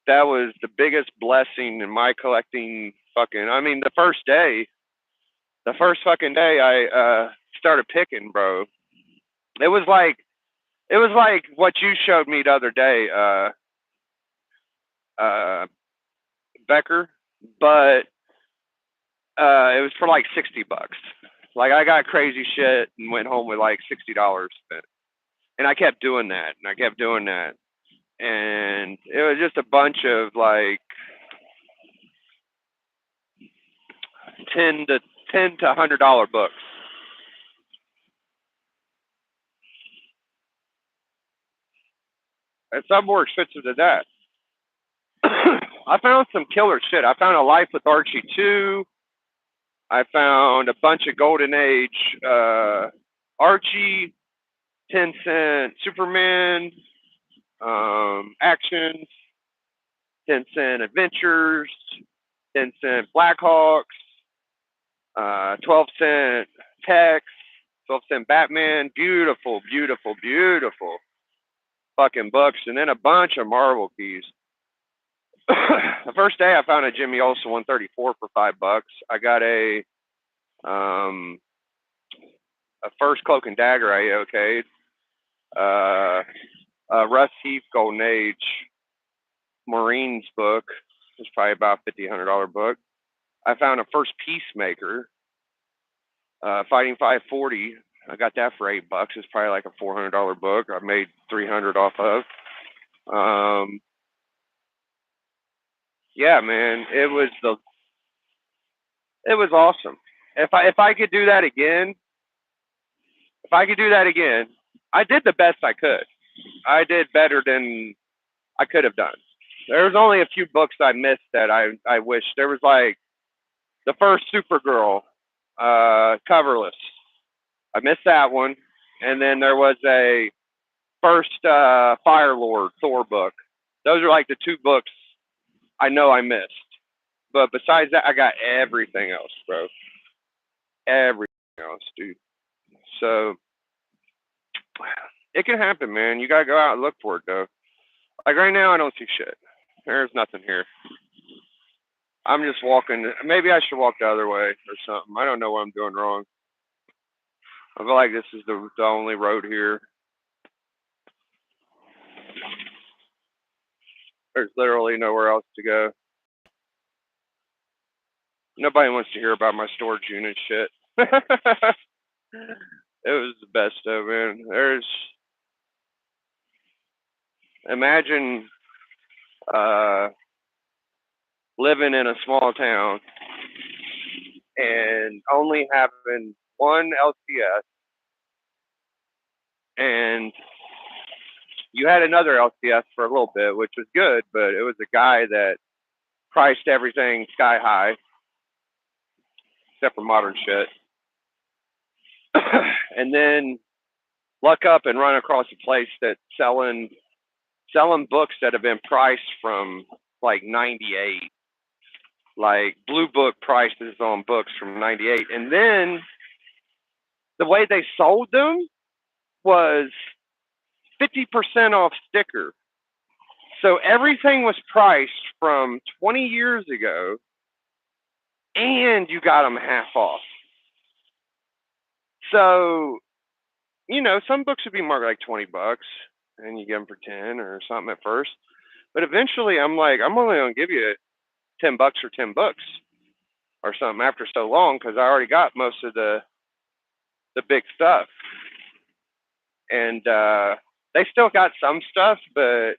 that was the biggest blessing in my collecting fucking, I mean, the first fucking day I started picking, bro. It was like what you showed me the other day, Becker, but it was for like $60. Like, I got crazy shit and went home with like $60 spent. And I kept doing that, and I kept doing that. And it was just a bunch of like 10 to $100 books. And some more expensive than that. I found some killer shit. I found A Life with Archie 2. I found a bunch of Golden Age Archie, 10-cent Superman, Actions, 10-cent Adventures, 10-cent Blackhawks, 12-cent Tex, 12-cent Batman. Beautiful, beautiful, beautiful fucking books. And then a bunch of Marvel keys. The first day I found a Jimmy Olsen 134 for $5. I got a first Cloak and Dagger I okayed. Russ Heath Golden Age Marines book. It's probably about $100 book. I found a first Peacemaker, Fighting 540. I got that for $8. It's probably like a $400 book. I made $300 off of. Yeah, man, it was awesome. If I could do that again, I did the best I could. I did better than I could have done. There was only a few books I missed that I wish. There was like the first Supergirl, coverless. I missed that one. And then there was a first Fire Lord Thor book. Those are like the two books I know I missed. But besides that, I got everything else, bro. Everything else, dude. So it can happen, man. You gotta go out and look for it, though. Like right now, I don't see shit. There's nothing here. I'm just walking. Maybe I should walk the other way or something. I don't know what I'm doing wrong. I feel like this is the only road here. There's literally nowhere else to go. Nobody wants to hear about my storage unit shit. It was the best though, man. Imagine living in a small town and only having one LCS, and you had another LCS for a little bit, which was good, but it was a guy that priced everything sky high, except for modern shit. And then luck up and run across a place that's selling books that have been priced from like 98, like Blue Book prices on books from 98. And then the way they sold them was 50% off sticker. So everything was priced from 20 years ago, and you got them half off. So, some books would be marked like $20 and you get them for 10 or something at first. But eventually I'm like, I'm only going to give you $10 for 10 books or something after so long because I already got most of the big stuff. And they still got some stuff, but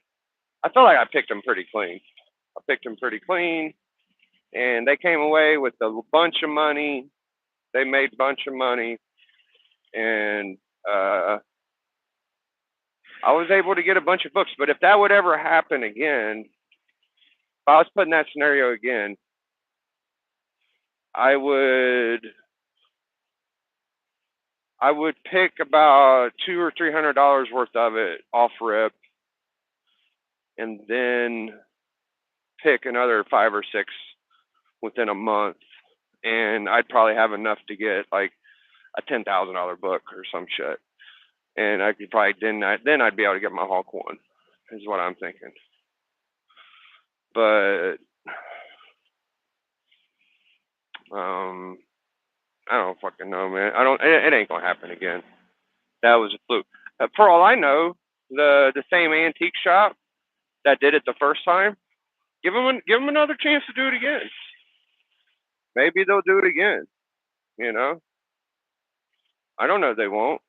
I feel like I picked them pretty clean. And they came away with a bunch of money. They made a bunch of money, and I was able to get a bunch of books. But if that would ever happen again, if I was put in that scenario again, I would pick about $200 or $300 worth of it off rip, and then pick another 5 or 6 within a month, and I'd probably have enough to get like a $10,000 book or some shit, and I could probably then I'd be able to get my Hulk one, is what I'm thinking. But I don't fucking know, man. I don't. It ain't gonna happen again. That was a fluke. For all I know, the same antique shop that did it the first time, give them another chance to do it again. Maybe they'll do it again. You know, I don't know. They won't.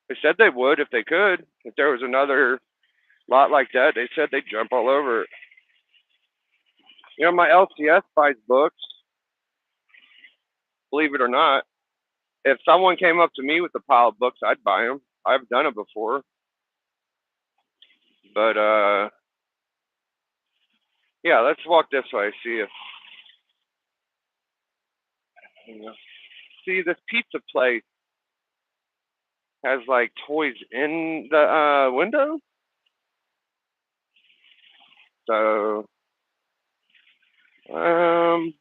They said they would if they could. If there was another lot like that, they said they'd jump all over it. My LCS buys books. Believe it or not, if someone came up to me with a pile of books, I'd buy them. I've done it before. But yeah, let's walk this way. See this pizza place has like toys in the window. So I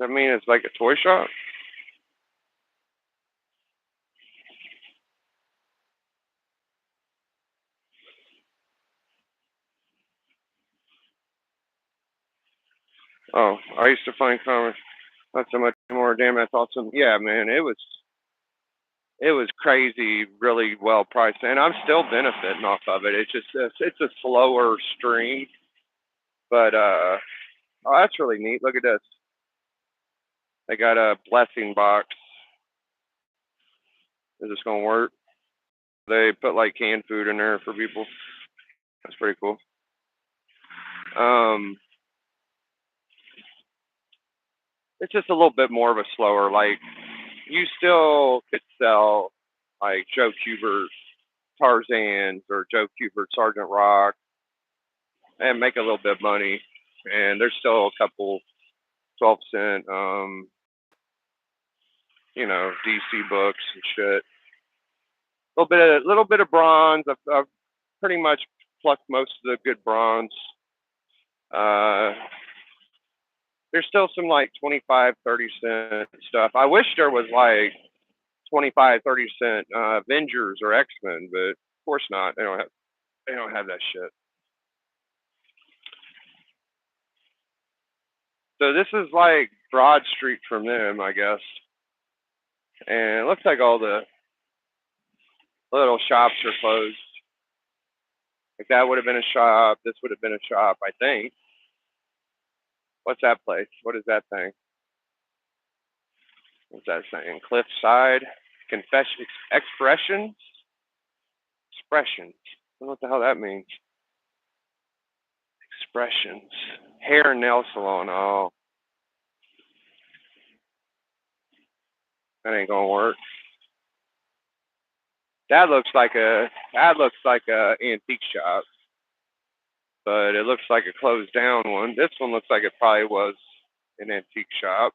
mean it's like a toy shop. Oh, I used to find comics. Not so much more. Damn, that's awesome. Yeah, man, it was crazy, really well priced, and I'm still benefiting off of it. It's a slower stream, but oh, that's really neat. Look at this. They got a blessing box. Is this gonna work? They put like canned food in there for people. That's pretty cool. Um, it's just a little bit more of a slower. Like you still could sell like Joe Kubert Tarzans or Joe Kubert Sergeant Rock and make a little bit of money. And there's still a couple 12-cent, DC books and shit. Little bit of bronze. I've pretty much plucked most of the good bronze. Uh, there's still some like 25, 30-cent stuff. I wish there was like 25, 30-cent Avengers or X-Men, but of course not. They don't have that shit. So this is like Broad Street from them, I guess. And it looks like all the little shops are closed. Like that would have been a shop. This would have been a shop, I think. What's that place? What is that thing? What's that saying? Cliffside Confession Expressions? Expressions. I don't know what the hell that means. Expressions. Hair and nail salon. Oh, that ain't gonna work. That looks like a antique shop, but it looks like a closed down one. This one looks like it probably was an antique shop.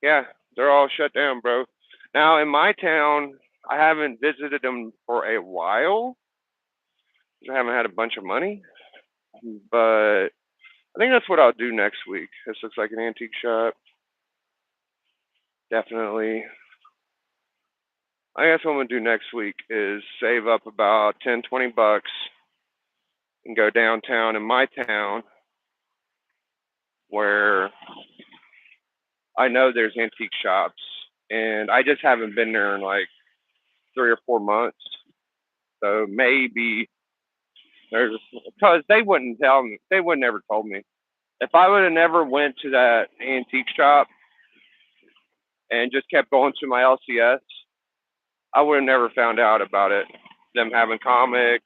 Yeah, they're all shut down, bro. Now in my town, I haven't visited them for a while. I haven't had a bunch of money, but I think that's what I'll do next week. This looks like an antique shop. Definitely. I guess what I'm gonna do next week is save up about $10, $20 and go downtown in my town where I know there's antique shops, and I just haven't been there in like 3 or 4 months. So maybe there's, because they wouldn't tell me. They would never told me. If I would have never went to that antique shop and just kept going to my LCS, I would have never found out about it. Them having comics.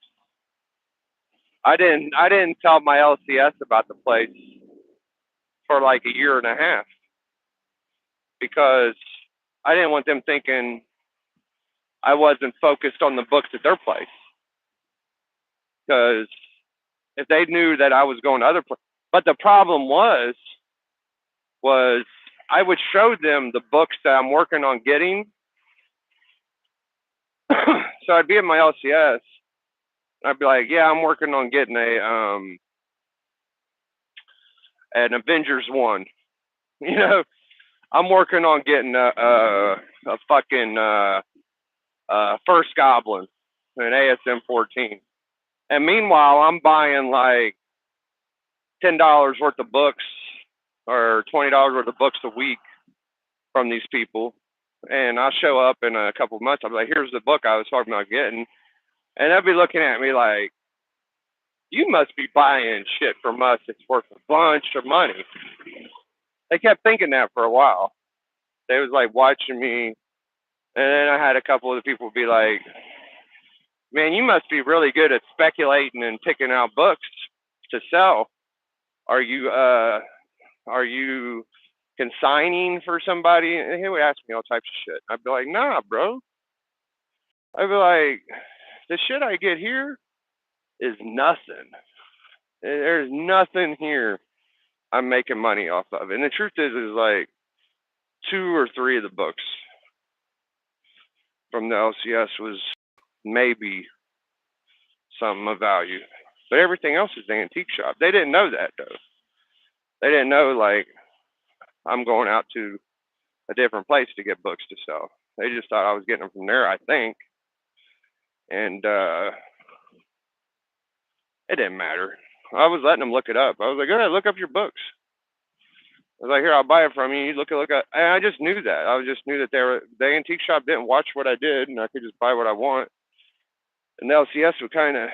I didn't tell my LCS about the place for like a year and a half because I didn't want them thinking I wasn't focused on the books at their place. Because if they knew that I was going to other places, but the problem was I would show them the books that I'm working on getting. So I'd be at my LCS. I'd be like, yeah, I'm working on getting an Avengers 1. You know, I'm working on getting a fucking First Goblin, an ASM 14. And meanwhile, I'm buying like $10 worth of books or $20 worth of books a week from these people. And I'll show up in a couple of months. I'll be like, here's the book I was talking about getting. And they'll be looking at me like, you must be buying shit from us. It's worth a bunch of money. They kept thinking that for a while. They was like watching me. And then I had a couple of the people be like, man, you must be really good at speculating and picking out books to sell. Are you consigning for somebody? And he would ask me all types of shit. I'd be like, nah, bro. I'd be like, the shit I get here is nothing. There's nothing here I'm making money off of. And the truth is like 2 or 3 of the books from the LCS was maybe something of value. But everything else is the antique shop. They didn't know that though. They didn't know like I'm going out to a different place to get books to sell. They just thought I was getting them from there, I think. And it didn't matter. I was letting them look it up. I was like, go ahead, look up your books. I was like, here, I'll buy it from you. You look at. And I just knew that. I just knew that the antique shop didn't watch what I did, and I could just buy what I want. And the LCS would kind of,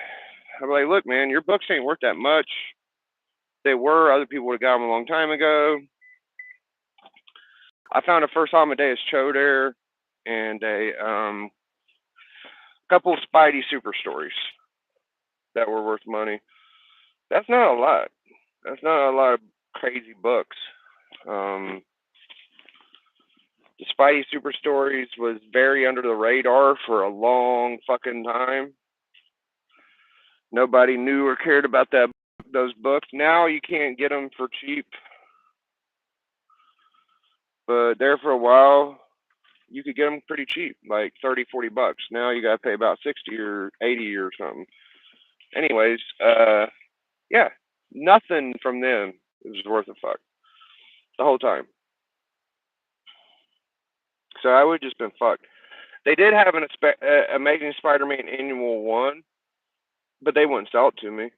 I'm like, look, man, your books ain't worth that much. They were. Other people would have got them a long time ago. I found a first Amadeus Cho there and a couple of Spidey super stories that were worth money. That's not a lot. That's not a lot of crazy books. The Spidey super stories was very under the radar for a long fucking time. Nobody knew or cared about those books. Now you can't get them for cheap. But there for a while, you could get them pretty cheap, like $30-$40. Now you got to pay about 60 or 80 or something. Anyways, yeah, nothing from them was worth a fuck the whole time. So I would have just been fucked. They did have an Amazing Spider-Man Annual 1, but they wouldn't sell it to me.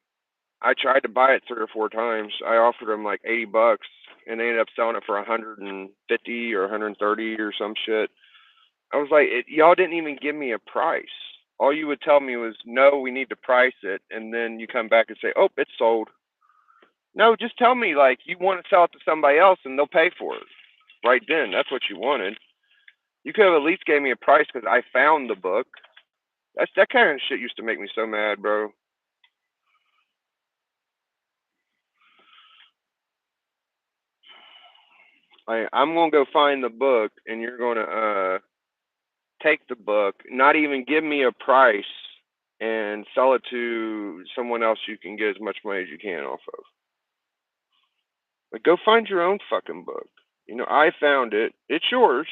I tried to buy it 3 or 4 times. I offered them like $80, and they ended up selling it for 150 or 130 or some shit. I was like, y'all didn't even give me a price. All you would tell me was, no, we need to price it, and then you come back and say, oh, it's sold. No, just tell me, like, you want to sell it to somebody else, and they'll pay for it. Right then, that's what you wanted. You could have at least gave me a price because I found the book. That kind of shit used to make me so mad, bro. I'm gonna go find the book, and you're gonna take the book, not even give me a price, and sell it to someone else you can get as much money as you can off of. Like, go find your own fucking book. You know, I found it. It's yours.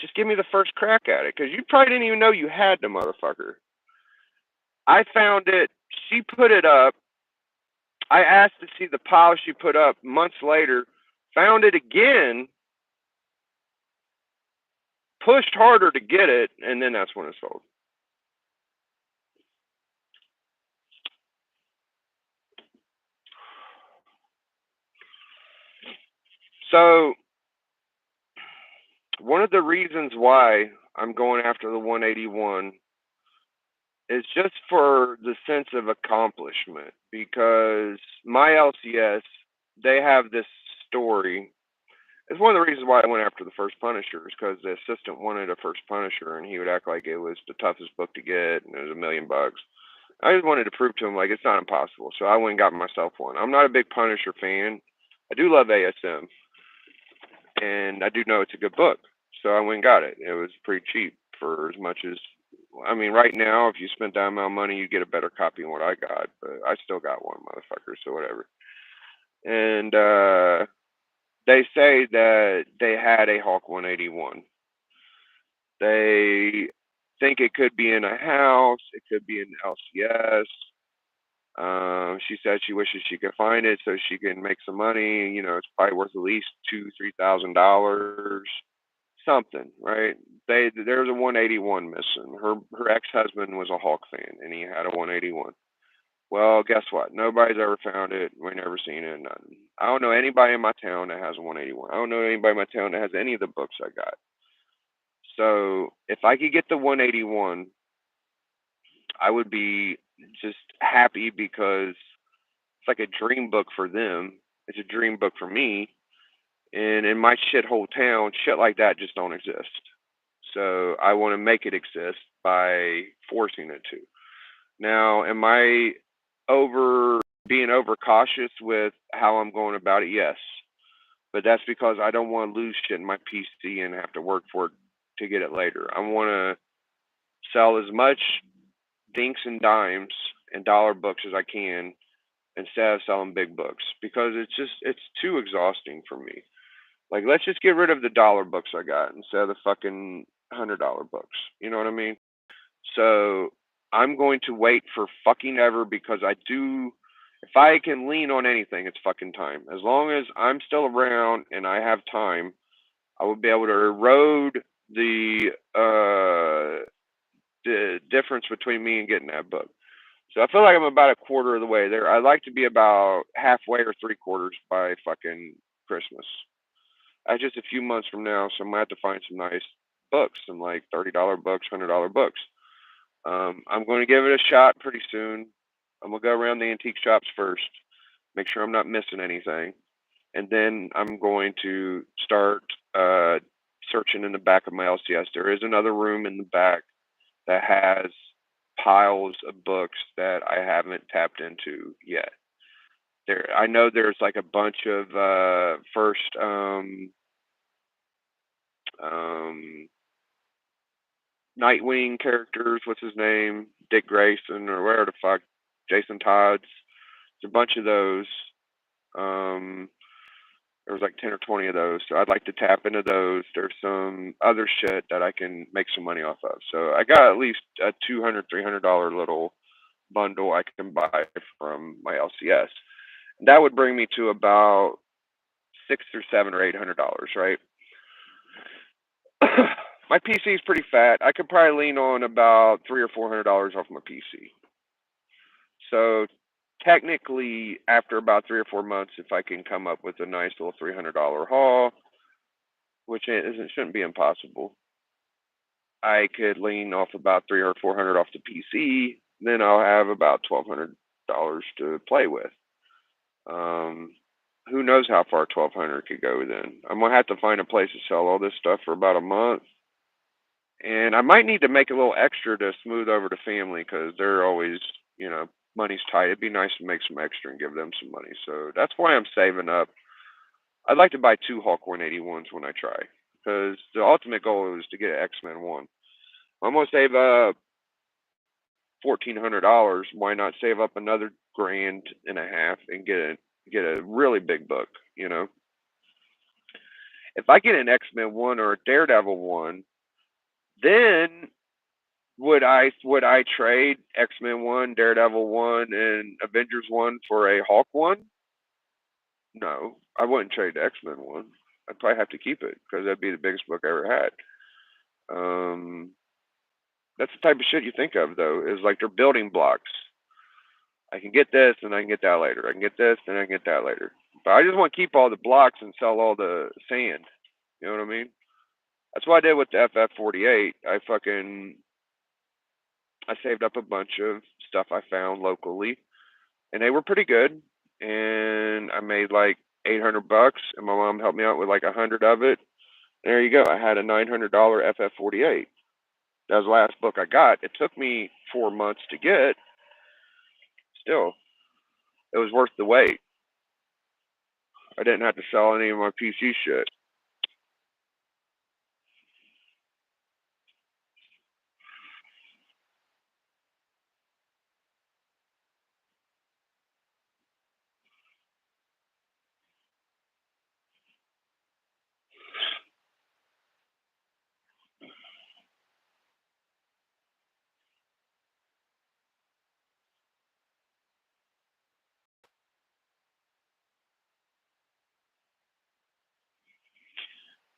Just give me the first crack at it, because you probably didn't even know you had the motherfucker. I found it. She put it up. I asked to see the pile she put up months later. Found it again. Pushed harder to get it, and then that's when it sold. So one of the reasons why I'm going after the 181 is just for the sense of accomplishment because my LCS, they have this story. It's one of the reasons why I went after the first Punisher is because the assistant wanted a first Punisher and he would act like it was the toughest book to get and it was $1,000,000. I just wanted to prove to him like it's not impossible, so I went and got myself one. I'm not a big Punisher fan. I do love ASM, and I do know it's a good book, so I went and got it. It was pretty cheap for as much as I mean, right now, if you spent that amount of money, you get a better copy than what I got. But I still got one, motherfucker. So whatever. And they say that they had a Hawk 181. They think it could be in a house. It could be in LCS. She said she wishes she could find it so she can make some money. You know, it's probably worth at least $2,000-3,000, something, right? There's a 181 missing. Her ex husband was a Hawk fan, and he had a 181. Well, guess what? Nobody's ever found it. We never seen it. Nothing. I don't know anybody in my town that has a 181. I don't know anybody in my town that has any of the books I got. So if I could get the 181, I would be just happy because it's like a dream book for them. It's a dream book for me. And in my shithole town, shit like that just don't exist. So I want to make it exist by forcing it to. Now, am I over being overcautious with how I'm going about it? Yes. But that's because I don't want to lose shit in my PC and have to work for it to get it later. I want to sell as much dinks and dimes and dollar books as I can instead of selling big books because it's too exhausting for me. Like let's just get rid of the dollar books I got instead of the fucking $100 books. You know what I mean? So I'm going to wait for fucking ever because I do. If I can lean on anything, it's fucking time. As long as I'm still around and I have time, I will be able to erode the difference between me and getting that book. So I feel like I'm about a quarter of the way there. I'd like to be about halfway or three quarters by fucking Christmas. That's just a few months from now, so I'm gonna have to find some nice books, some like $30 books, $100 books. I'm going to give it a shot pretty soon. I'm gonna go around the antique shops first, make sure I'm not missing anything, and then I'm going to start searching in the back of my LCS. There is another room in the back that has piles of books that I haven't tapped into yet. I know there's like a bunch of first um, Nightwing characters. What's his name? Dick Grayson or whatever the fuck. Jason Todd's. There's a bunch of those. Um, there was like 10 or 20 of those. So I'd like to tap into those. There's some other shit that I can make some money off of. So I got at least a $200-300 little bundle I can buy from my LCS. That would bring me to about $600 or $700 or $800, right? My PC is pretty fat. I could probably lean on about $300 or $400 off my PC. So technically, after about 3 or 4 months, if I can come up with a nice little $300 haul, which shouldn't be impossible, I could lean off about 300 or 400 off the PC. Then I'll have about $1,200 to play with. Um, who knows how far 1,200 could go then? I'm gonna have to find a place to sell all this stuff for about a month, and I might need to make a little extra to smooth over the family because they're always, money's tight. It'd be nice to make some extra and give them some money. So that's why I'm saving up. I'd like to buy two Hulk 181s when I try because the ultimate goal is to get an X-Men one. I'm gonna save up $1,400. Why not save up another grand and a half and get a really big book? If I get an X-Men one or a Daredevil one, then would I trade X-Men one, Daredevil one, and Avengers one for a Hulk one? No, I wouldn't trade the X-Men one. I'd probably have to keep it because that'd be the biggest book I ever had. Um, that's the type of shit you think of though. Is like they're building blocks. I can get this and I can get that later. I can get this and I can get that later. But I just want to keep all the blocks and sell all the sand. You know what I mean? That's what I did with the FF48. I saved up a bunch of stuff I found locally, and they were pretty good. And I made like $800, and my mom helped me out with like 100 of it. And there you go. I had a $900 FF48. That was the last book I got. It took me 4 months to get. Still, it was worth the wait. I didn't have to sell any of my PC shit.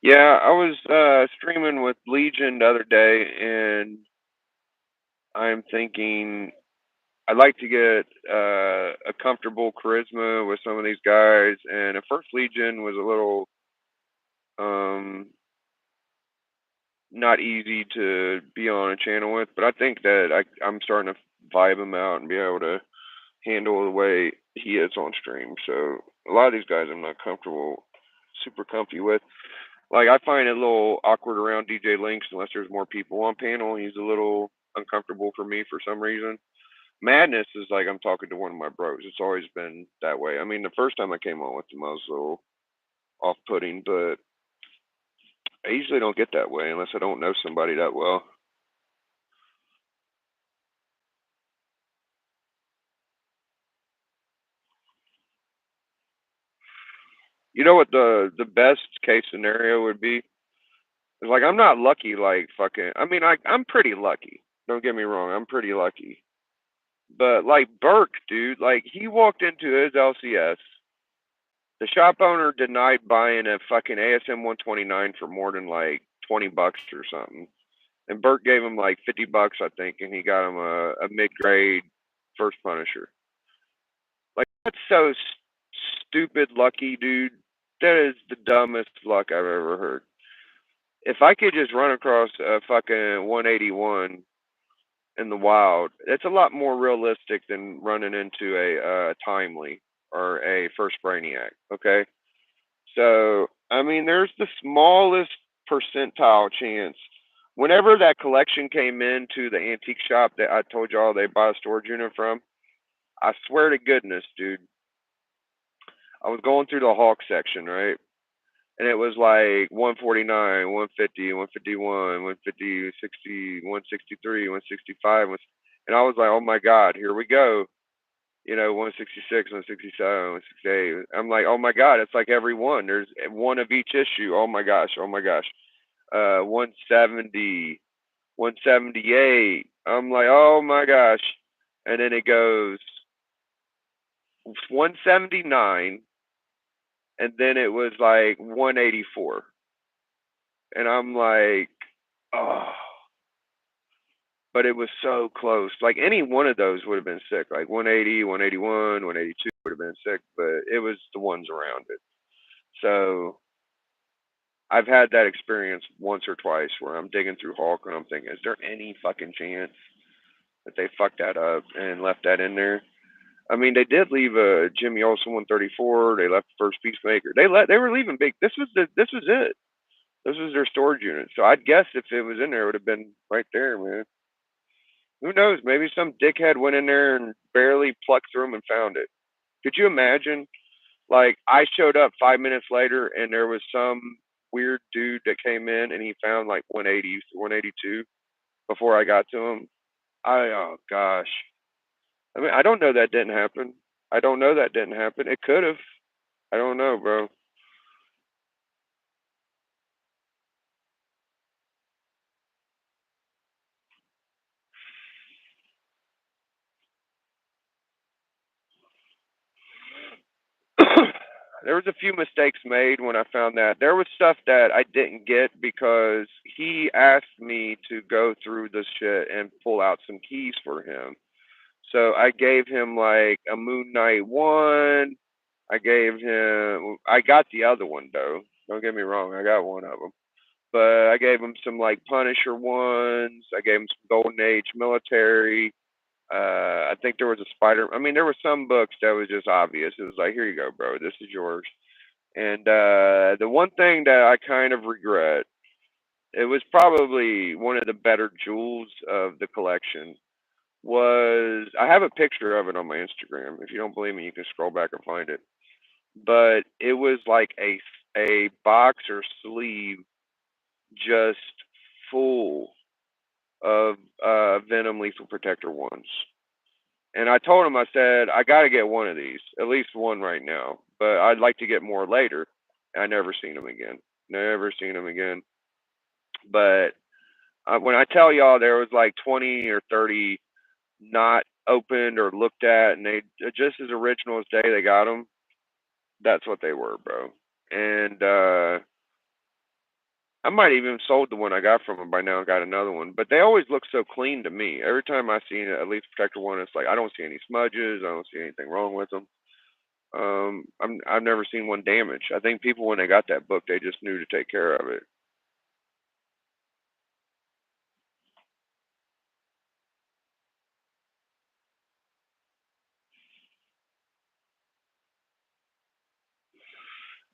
Yeah, I was streaming with Legion the other day, and I'm thinking I'd like to get a comfortable charisma with some of these guys. And at first, Legion was a little um, not easy to be on a channel with, but I think that I'm starting to vibe him out and be able to handle the way he is on stream. So a lot of these guys I'm not comfortable, super comfy with. Like I find it a little awkward around DJ Links unless there's more people on panel. He's a little uncomfortable for me for some reason. Madness is like I'm talking to one of my bros. It's always been that way. I mean, the first time I came on with him, I was a little off-putting, but I usually don't get that way unless I don't know somebody that well. You know what the best case scenario would be? It's like I'm not lucky like fucking. I mean, I'm pretty lucky. Don't get me wrong. I'm pretty lucky. But like Burke, dude, like he walked into his LCS. The shop owner denied buying a fucking ASM 129 for more than like $20 or something. And Burke gave him like $50, I think, and he got him a mid grade first Punisher. Like that's so stupid lucky, dude. That is the dumbest luck I've ever heard. If I could just run across a fucking 181 in the wild, it's a lot more realistic than running into a timely or a first brainiac. Okay, so I mean, there's the smallest percentile chance. Whenever that collection came into the antique shop that I told y'all they buy a storage unit from, I swear to goodness, dude, I was going through the Hawk section, right? And it was like 149, 150, 151, 150, 60, 163, 165. And I was like, oh my God, here we go. 166, 167, 168. I'm like, oh my God, it's like every one. There's one of each issue. Oh my gosh, oh my gosh. 170, 178. I'm like, oh my gosh. And then it goes 179, and then it was like 184. And I'm like, oh, but it was so close. Like any one of those would have been sick. Like 180, 181, 182 would have been sick, but it was the ones around it. So I've had that experience once or twice where I'm digging through Hulk and I'm thinking, is there any fucking chance that they fucked that up and left that in there? I mean, they did leave a Jimmy Olsen 134. They left the first Peacemaker. They were leaving big. This was it. This was their storage unit. So I'd guess if it was in there, it would have been right there, man. Who knows? Maybe some dickhead went in there and barely plucked through them and found it. Could you imagine? Like, I showed up 5 minutes later and there was some weird dude that came in and he found like 180, 182 before I got to him. Oh gosh. I mean, I don't know that didn't happen. I don't know that didn't happen. It could have. I don't know, bro. There was a few mistakes made when I found that. There was stuff that I didn't get because he asked me to go through this shit and pull out some keys for him. So I gave him like a Moon Knight one, I gave him. I got the other one though. Don't get me wrong. I got one of them. But I gave him some like Punisher ones. I gave him some Golden Age military. I think there was a Spider. I mean, there were some books that was just obvious. It was like, here you go, bro. This is yours. And the one thing that I kind of regret, it was probably one of the better jewels of the collection, was I have a picture of it on my Instagram. If you don't believe me, you can scroll back and find it. But it was like a box or sleeve just full of Venom Lethal Protector ones. And I told him, I said, I got to get one of these, at least one right now, but I'd like to get more later. I never seen him again. Never seen him again. But when I tell y'all there was like 20 or 30 not opened or looked at, and they just as original as day they got them, that's what they were, bro. And I might even sold the one I got from them by now and got another one. But they always look so clean to me. Every time I see an Elite Protector one, it's like I don't see any smudges. I don't see anything wrong with them. I've never seen one damage. I think people when they got that book, they just knew to take care of it.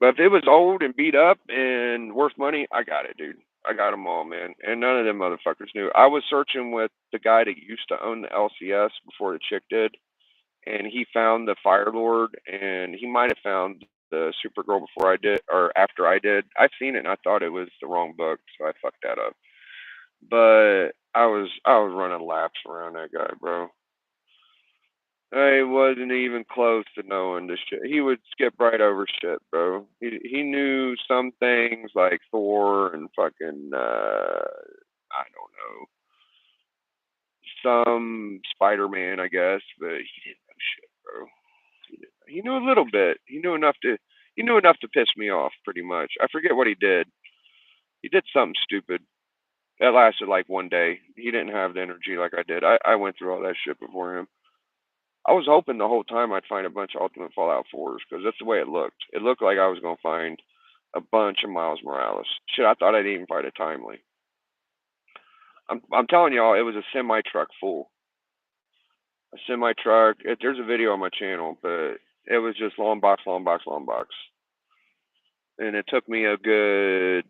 But if it was old and beat up and worth money, I got it, dude. I got them all, man. And none of them motherfuckers knew. I was searching with the guy that used to own the LCS before the chick did, and he found the Fire Lord, and he might have found the Supergirl before I did or after I did. I've seen it, and I thought it was the wrong book, so I fucked that up. But I was running laps around that guy, bro. I wasn't even close to knowing this shit. He would skip right over shit, bro. He knew some things like Thor and fucking I don't know, some Spider Man, I guess, but he didn't know shit, bro. He knew a little bit. He knew enough to piss me off, pretty much. I forget what he did. He did something stupid that lasted like one day. He didn't have the energy like I did. I went through all that shit before him. I was hoping the whole time I'd find a bunch of Ultimate Fallout 4s because that's the way it looked. It looked like I was going to find a bunch of Miles Morales. Shit, I thought I'd even find a Timely. I'm telling y'all, it was a semi truck full. A semi truck. There's a video on my channel, but it was just long box, long box, long box. And it took me a good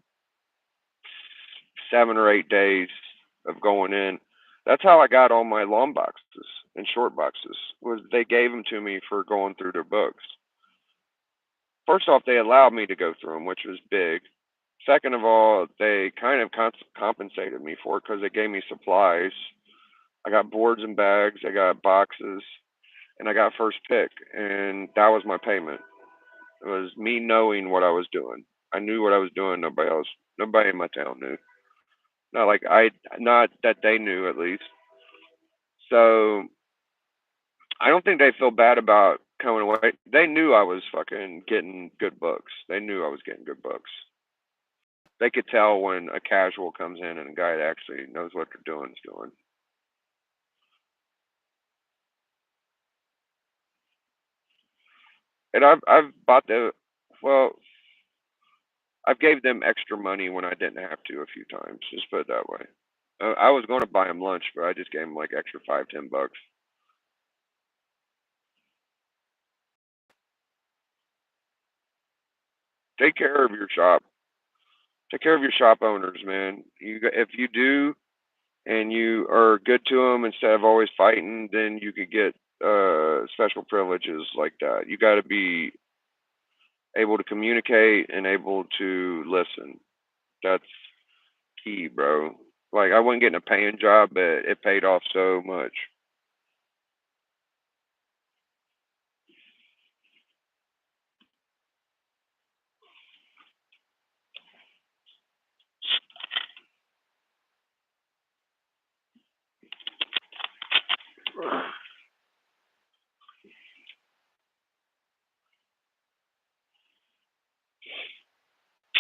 7 or 8 days of going in. That's how I got all my long boxes and short boxes. Was they gave them to me for going through their books. First off, they allowed me to go through them, which was big. Second of all, they kind of compensated me for it because they gave me supplies. I got boards and bags, I got boxes, and I got first pick, and that was my payment. It was me knowing what I was doing. I knew what I was doing. Nobody in my town knew. Not that they knew at least. So I don't think they feel bad about coming away. They knew I was fucking getting good books. They knew I was getting good books. They could tell when a casual comes in and a guy that actually knows what they're doing is doing. And I've bought the well, I've gave them extra money when I didn't have to a few times. Just put it that way. I was going to buy them lunch, but I just gave them like extra 5, $10. Take care of your shop. Take care of your shop owners, man. If you do, and you are good to them instead of always fighting, then you could get special privileges like that. You got to be able to communicate and able to listen. That's key, bro. Like I wasn't getting a paying job, but it paid off so much.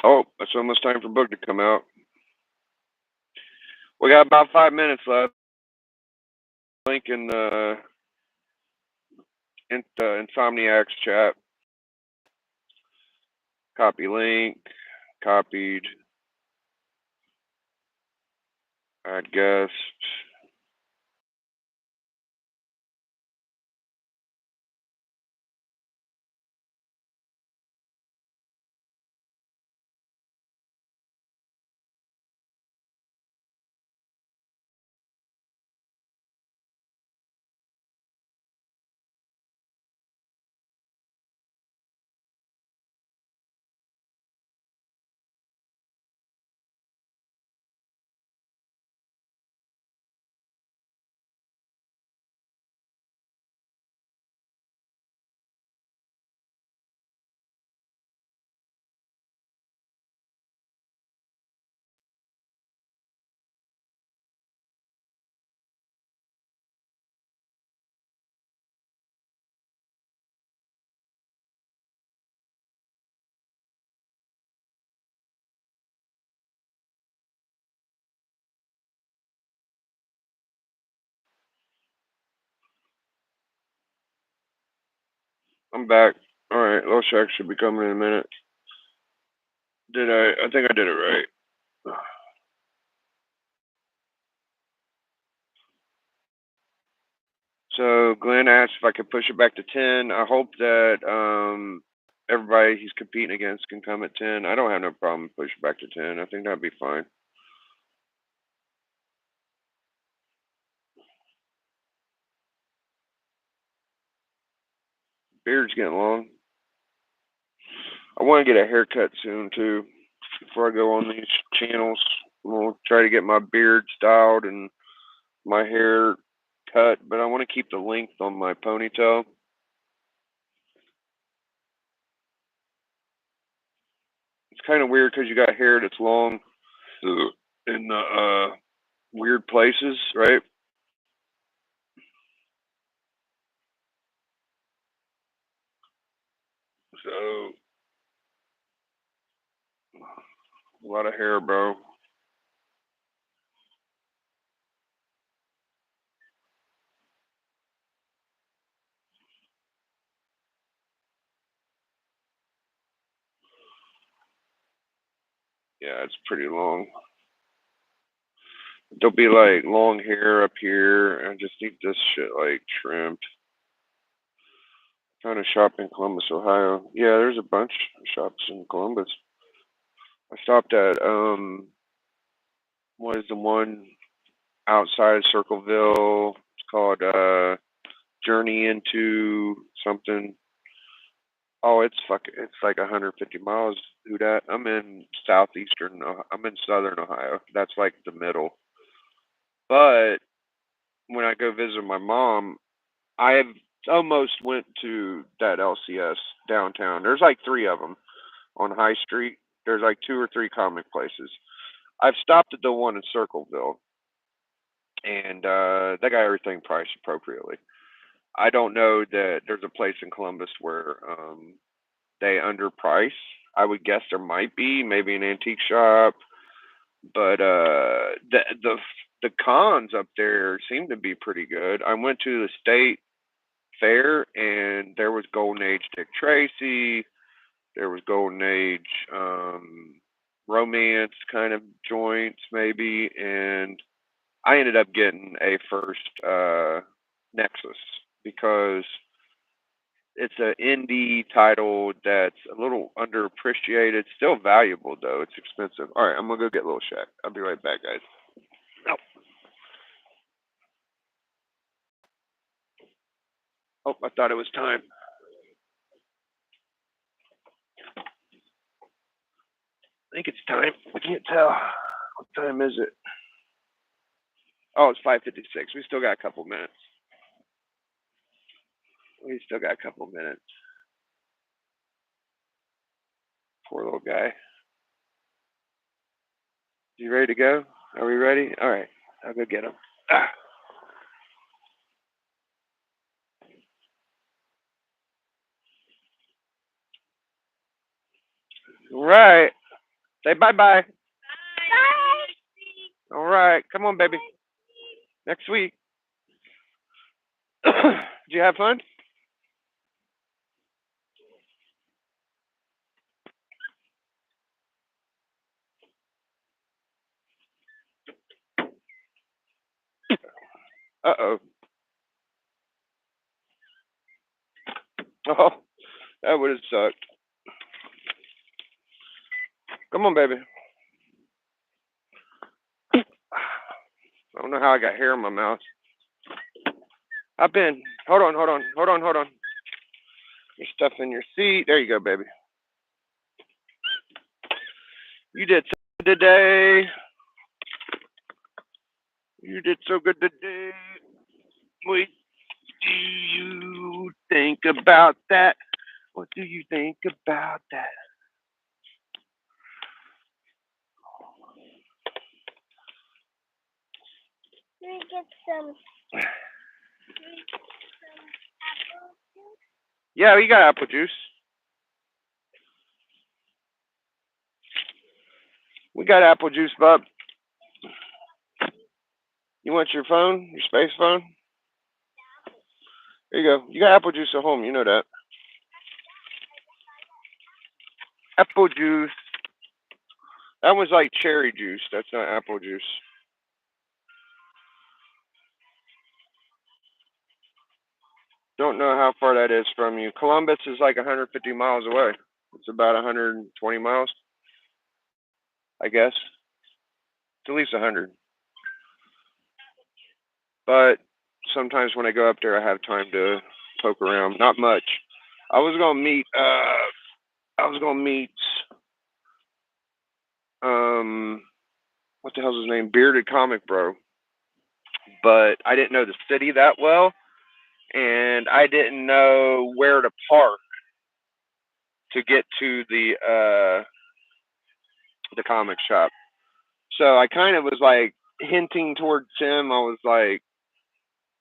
Oh, it's almost time for book to come out. We got about 5 minutes left. Link in the Insomniacs chat. Copy link. Copied. Add guest. I'm back. All right, Little Shack should be coming in a minute. Did I? I think I did it right. So Glenn asked if I could push it back to 10. I hope that everybody he's competing against can come at 10. I don't have no problem pushing back to 10. I think that'd be fine. Beard's getting long. I want to get a haircut soon too. Before I go on these channels, we'll try to get my beard styled and my hair cut, but I want to keep the length on my ponytail. It's kind of weird because you got hair that's long in the weird places, right? So a lot of hair, bro. Yeah, it's pretty long. There'll be like long hair up here. I just need this shit like trimmed. Kind of shop in Columbus, Ohio. Yeah, there's a bunch of shops in Columbus. I stopped at what is the one outside Circleville? It's called Journey into something. Oh, it's like 150 miles. Who that? I'm in southeastern. I'm in southern Ohio. That's like the middle. But when I go visit my mom, I have almost went to that LCS downtown. There's like three of them on High Street. There's like two or three comic places. I've stopped at the one in Circleville, and they got everything priced appropriately. I don't know that there's a place in Columbus where they underprice. I would guess there might be, maybe an antique shop, but the cons up there seem to be pretty good. I went to the state fair, and there was Golden Age Dick Tracy. There was Golden Age romance kind of joints, maybe, and I ended up getting a first Nexus because it's an indie title that's a little underappreciated. Still valuable though. It's expensive. All right, I'm gonna go get Little Shack. I'll be right back, guys. Oh, oh, I thought it was time. I think it's time. I can't tell. What time is it? Oh, it's 5:56. We still got a couple minutes. We still got a couple minutes. Poor little guy. You ready to go? Are we ready? All right. I'll go get him. Ah. All right. Say bye bye. All right. Come on, baby. Next week. Did you have fun? Uh-oh. Oh, that would have sucked. Come on, baby. I don't know how I got hair in my mouth. I've been. Hold on, hold on, hold on, hold on. Your stuff in your seat. There you go, baby. You did so good today. You did so good today. What do you think about that? What do you think about that? Let me get some. Yeah, we got apple juice. We got apple juice, bub. You want your phone? Your space phone? There you go. You got apple juice at home. You know that. Apple juice. That was like cherry juice. That's not apple juice. Don't know how far that is from you. Columbus is like 150 miles away. It's about 120 miles, I guess. It's at least 100. But sometimes when I go up there, I have time to poke around. Not much. I was gonna meet. I was gonna meet. Um, what the hell's his name? Bearded Comic Bro. But I didn't know the city that well, and I didn't know where to park to get to the comic shop. So I kind of was like hinting towards him. I was like,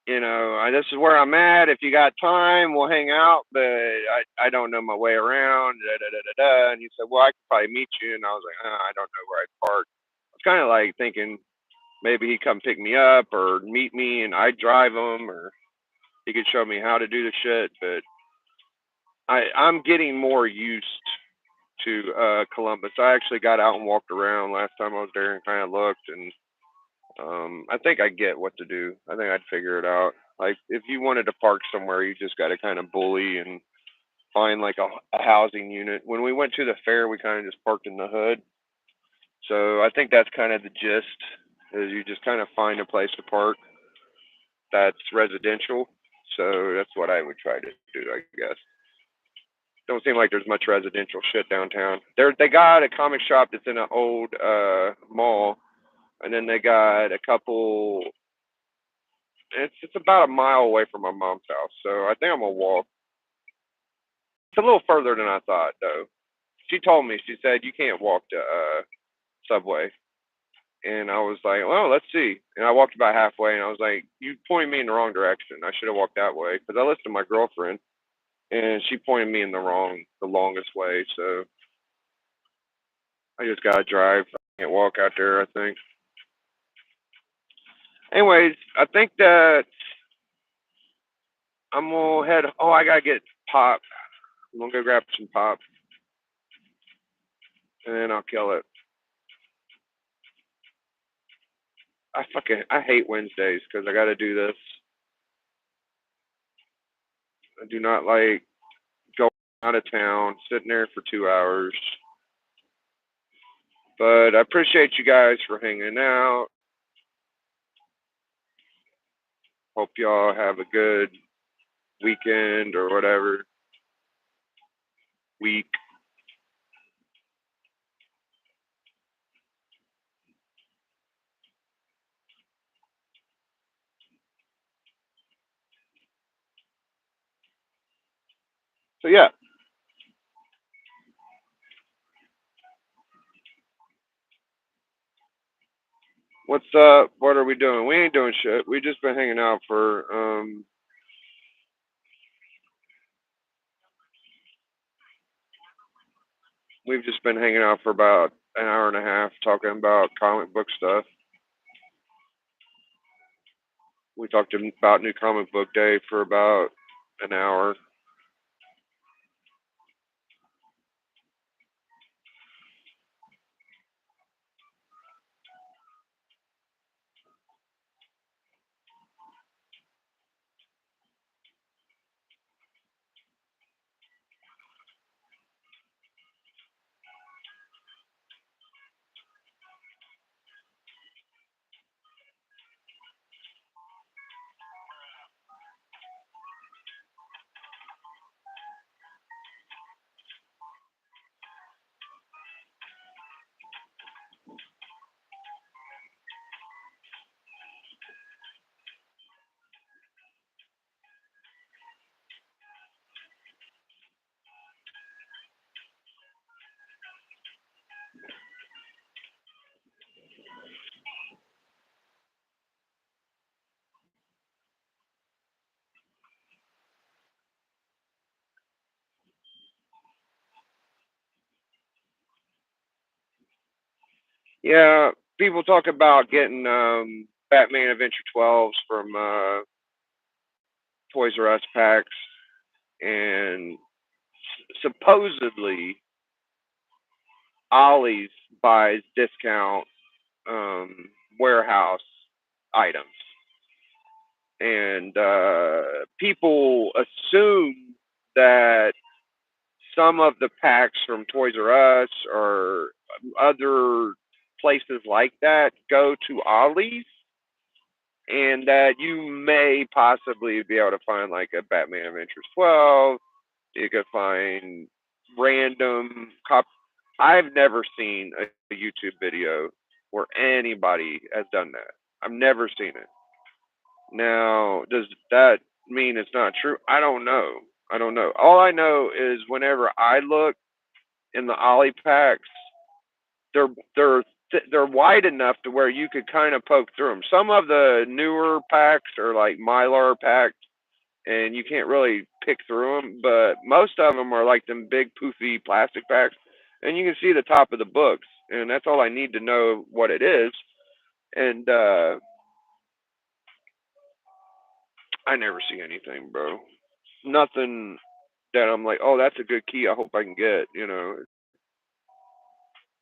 this is where I'm at. If you got time, we'll hang out. But I don't know my way around. Da, da, da, da, da. And he said, well, I could probably meet you. And I was like, I don't know where I'd park. I was kind of like thinking maybe he'd come pick me up or meet me and I'd drive him or he could show me how to do the shit. But I'm getting more used to Columbus. I actually got out and walked around last time I was there and kind of looked and I think I get what to do. I think I'd figure it out. Like if you wanted to park somewhere, you just got to kind of bully and find like a housing unit. When we went to the fair, we kind of just parked in the hood. So I think that's kind of the gist. Is you just kind of find a place to park that's residential. So that's what I would try to do, I guess. Don't seem like there's much residential shit downtown. They got a comic shop that's in an old mall, and then they got a couple. It's about a mile away from my mom's house, so I think I'm gonna walk. It's a little further than I thought, though. She told me. She said you can't walk to Subway, and I was like, well, let's see. And I walked about halfway, and I was like, you pointed me in the wrong direction. I should have walked that way because I listened to my girlfriend, and she pointed me in the longest way. So I just gotta drive. I can't walk out there. I think. Anyways, I think that I'm gonna head. Oh, I gotta get pop. I'm gonna go grab some pop, and then I'll kill it. I hate Wednesdays because I got to do this. I do not like going out of town, sitting there for 2 hours. But I appreciate you guys for hanging out. Hope y'all have a good weekend or whatever week. So yeah, what's up? What are we doing? We ain't doing shit. We just been hanging out for we've just been hanging out for about an hour and a half talking about comic book stuff. We talked about New Comic Book Day for about an hour. Yeah, people talk about getting Batman Adventure 12s from Toys R Us packs, and supposedly Ollie's buys discount warehouse items, and people assume that some of the packs from Toys R Us or other places like that go to Ollie's, and that you may possibly be able to find like a Batman Adventures 12. You could find random cop. I've never seen a YouTube video where anybody has done that. I've never seen it. Now, does that mean it's not true? I don't know. I don't know. All I know is whenever I look in the Ollie packs, they're they're they're wide enough to where you could kind of poke through them. Some of the newer packs are like Mylar packs, and you can't really pick through them. But most of them are like them big poofy plastic packs, and you can see the top of the books, and that's all I need to know what it is. And I never see anything, bro. Nothing that I'm like, oh, that's a good key. I hope I can get.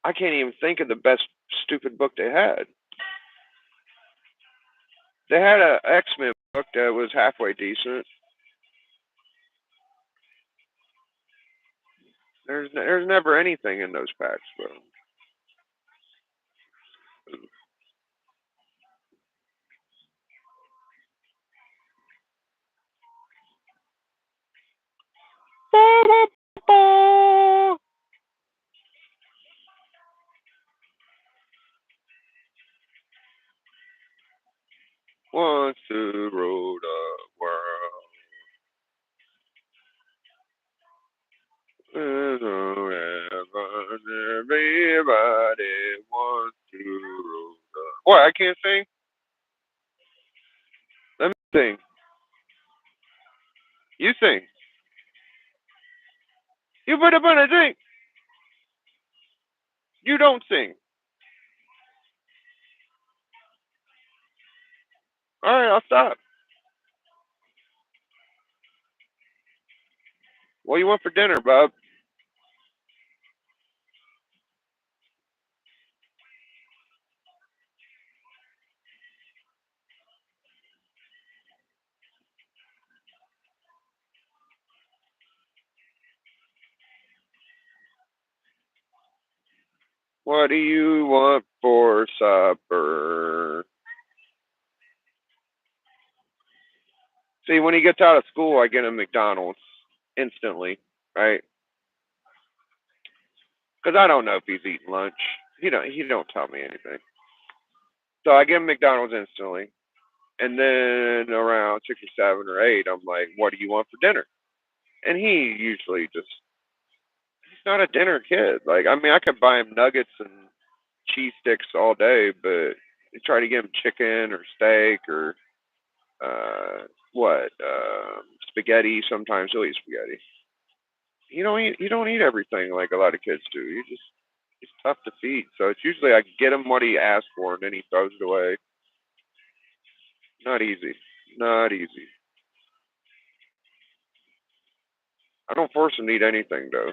I can't even think of the best stupid book they had. They had a X-Men book that was halfway decent. There's never anything in those packs, bro. Wants to rule the world. Everybody wants to rule the. What? I can't sing. Let me sing. You sing. You put up on a sing. You don't sing. All right, I'll stop. What do you want for dinner, Bob? What do you want for supper? See, when he gets out of school, I get him McDonald's instantly, right? Because I don't know if he's eating lunch. He don't tell me anything. So I get him McDonald's instantly, and then around 6 or 7 or 8, I'm like, "What do you want for dinner?" And he usually he's not a dinner kid. Like, I mean, I could buy him nuggets and cheese sticks all day, but I try to get him chicken or steak or what spaghetti. Sometimes he'll eat spaghetti. You don't eat everything like a lot of kids do. It's tough to feed. So it's usually I get him what he asks for and then he throws it away. Not easy. Not easy. I don't force him to eat anything though.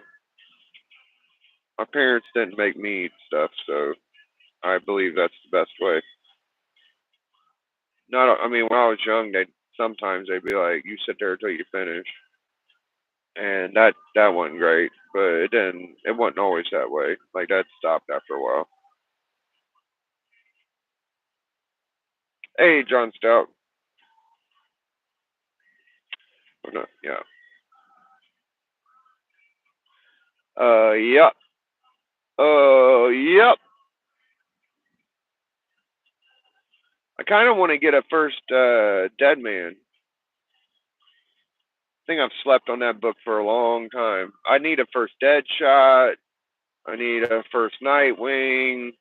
My parents didn't make me eat stuff, so I believe that's the best way. Not, I mean, when I was young, they sometimes they'd be like, "You sit there until you finish," and that wasn't great. But it didn't. It wasn't always that way. Like that stopped after a while. Hey, John Stout. Or not, yeah. Yep. Yep. I kind of want to get a first Dead Man. I think I've slept on that book for a long time. I need a first Dead Shot. I need a first Nightwing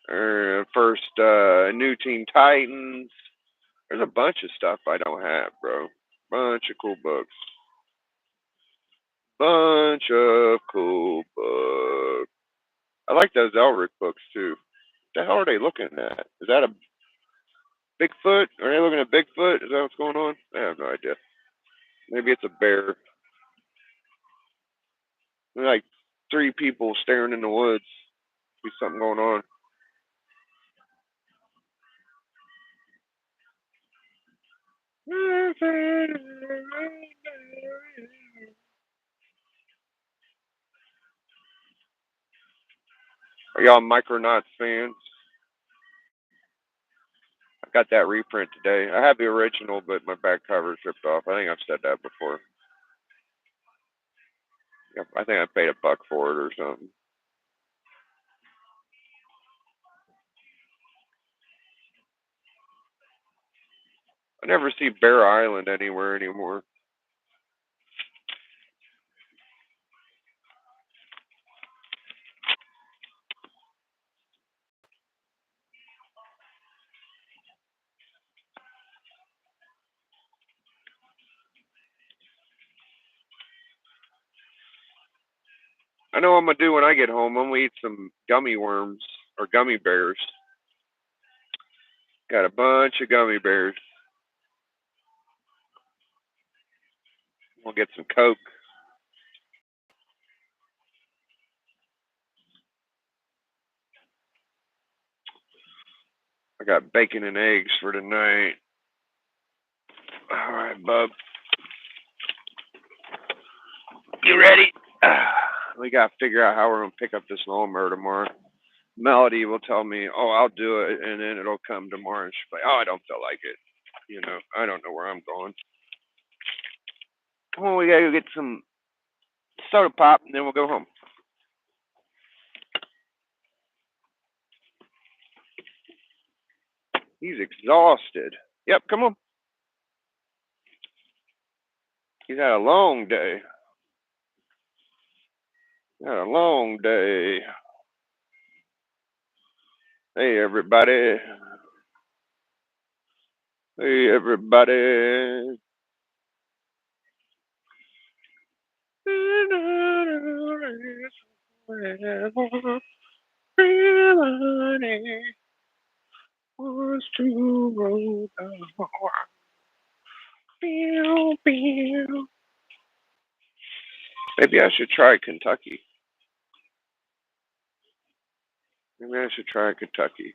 or a first New Teen Titans. There's a bunch of stuff I don't have, bro. Bunch of cool books. Bunch of cool books. I like those Elric books too. the hell are they looking at? Is that a Bigfoot? Are they looking at Bigfoot? Is that what's going on? I have no idea. Maybe it's a bear. There's like 3 people staring in the woods. Be something going on. Are y'all Micronauts fans? I got that reprint today. I have the original, but my back cover is ripped off. I think I've said that before. I think I paid $1 for it or something. I never see Bear Island anywhere anymore. I know what I'm gonna do when I get home. I'm gonna eat some gummy worms or gummy bears. Got a bunch of gummy bears. We'll get some Coke. I got bacon and eggs for tonight. All right, bub. You ready? We gotta figure out how we're gonna pick up this lawnmower tomorrow. Melody will tell me, "Oh, I'll do it," and then it'll come tomorrow, and she's like, "Oh, I don't feel like it." You know, I don't know where I'm going. Come on, we gotta go get some soda pop, and then we'll go home. He's exhausted. Yep, come on. He's had a long day. Had a long day. Hey, everybody. Hey, everybody. Was to roll down. Maybe I should try Kentucky. Maybe I should try Kentucky.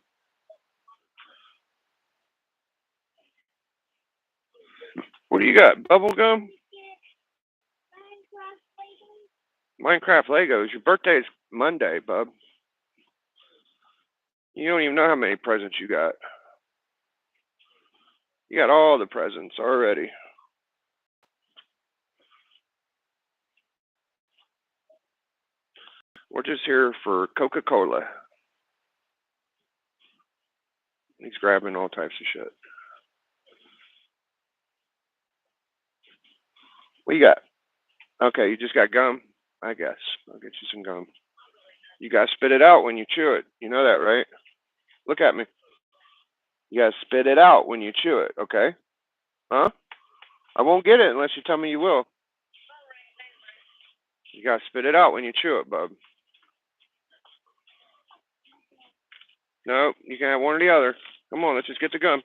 What do you got? Bubble gum? Minecraft Legos. Your birthday is Monday, bub. You don't even know how many presents you got. You got all the presents already. We're just here for Coca-Cola. He's grabbing all types of shit. What you got? Okay, you just got gum? I guess. I'll get you some gum. You gotta spit it out when you chew it. You know that, right? Look at me. You gotta spit it out when you chew it, okay? Huh? I won't get it unless you tell me you will. You gotta spit it out when you chew it, bub. No, you can have one or the other. Come on, let's just get the gum.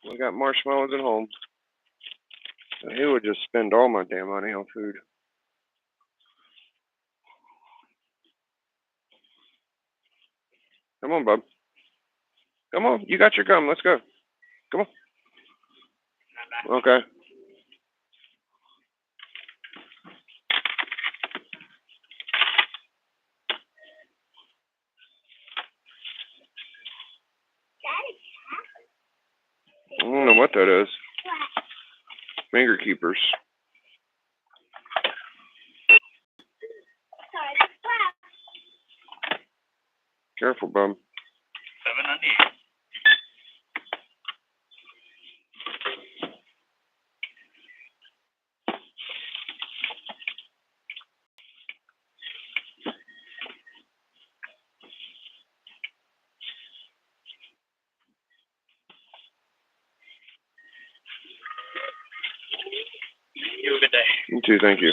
We got marshmallows at home. He would just spend all my damn money on food. Come on, bub. Come on, you got your gum. Let's go. Come on. Okay. I don't know what that is. Finger keepers. Careful, bub. 798. You have a good day. You too, thank you.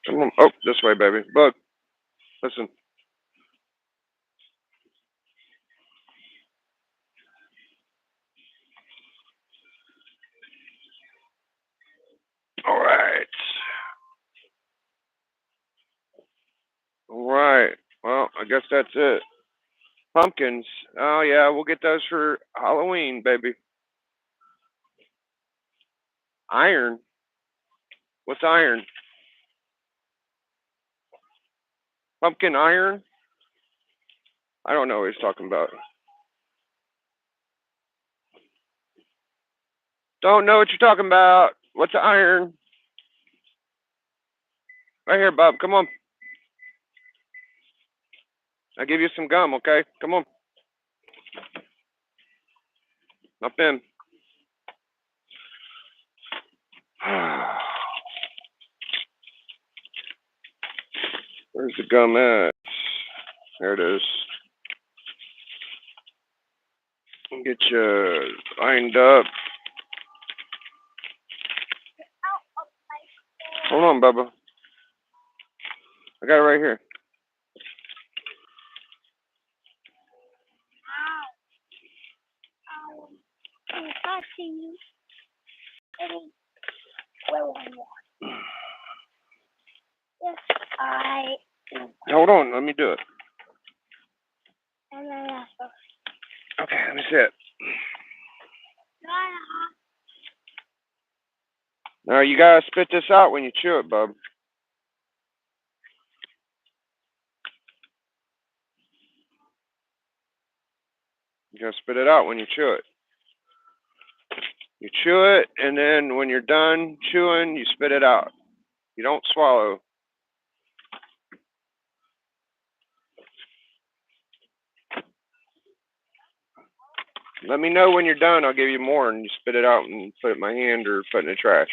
Come on. Oh, this way, baby. Look, listen. All right. All right. Well, I guess that's it. Pumpkins. Oh yeah, we'll get those for Halloween, baby. Iron. What's iron? Pumpkin iron? I don't know what he's talking about. Don't know what you're talking about. What's iron? Right here, Bob. Come on. I'll give you some gum, okay? Come on. Up in. Where's the gum at? There it is. Get you lined up. Hold on, Bubba. I got it right here. I'm touching you. Well, yes, I. Hold on, let me do it. And then also. Okay, let me see it. Now you gotta spit this out when you chew it, bub. You gotta spit it out when you chew it. You chew it, and then when you're done chewing, you spit it out. You don't swallow. Let me know when you're done. I'll give you more, and you spit it out and put it in my hand or put it in the trash.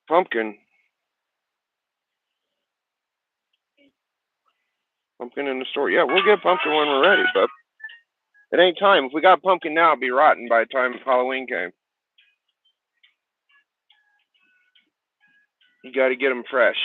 Pumpkin. Pumpkin in the store. Yeah, we'll get pumpkin when we're ready, bub. It ain't time. If we got pumpkin now, it'll be rotten by the time Halloween came. You got to get them fresh.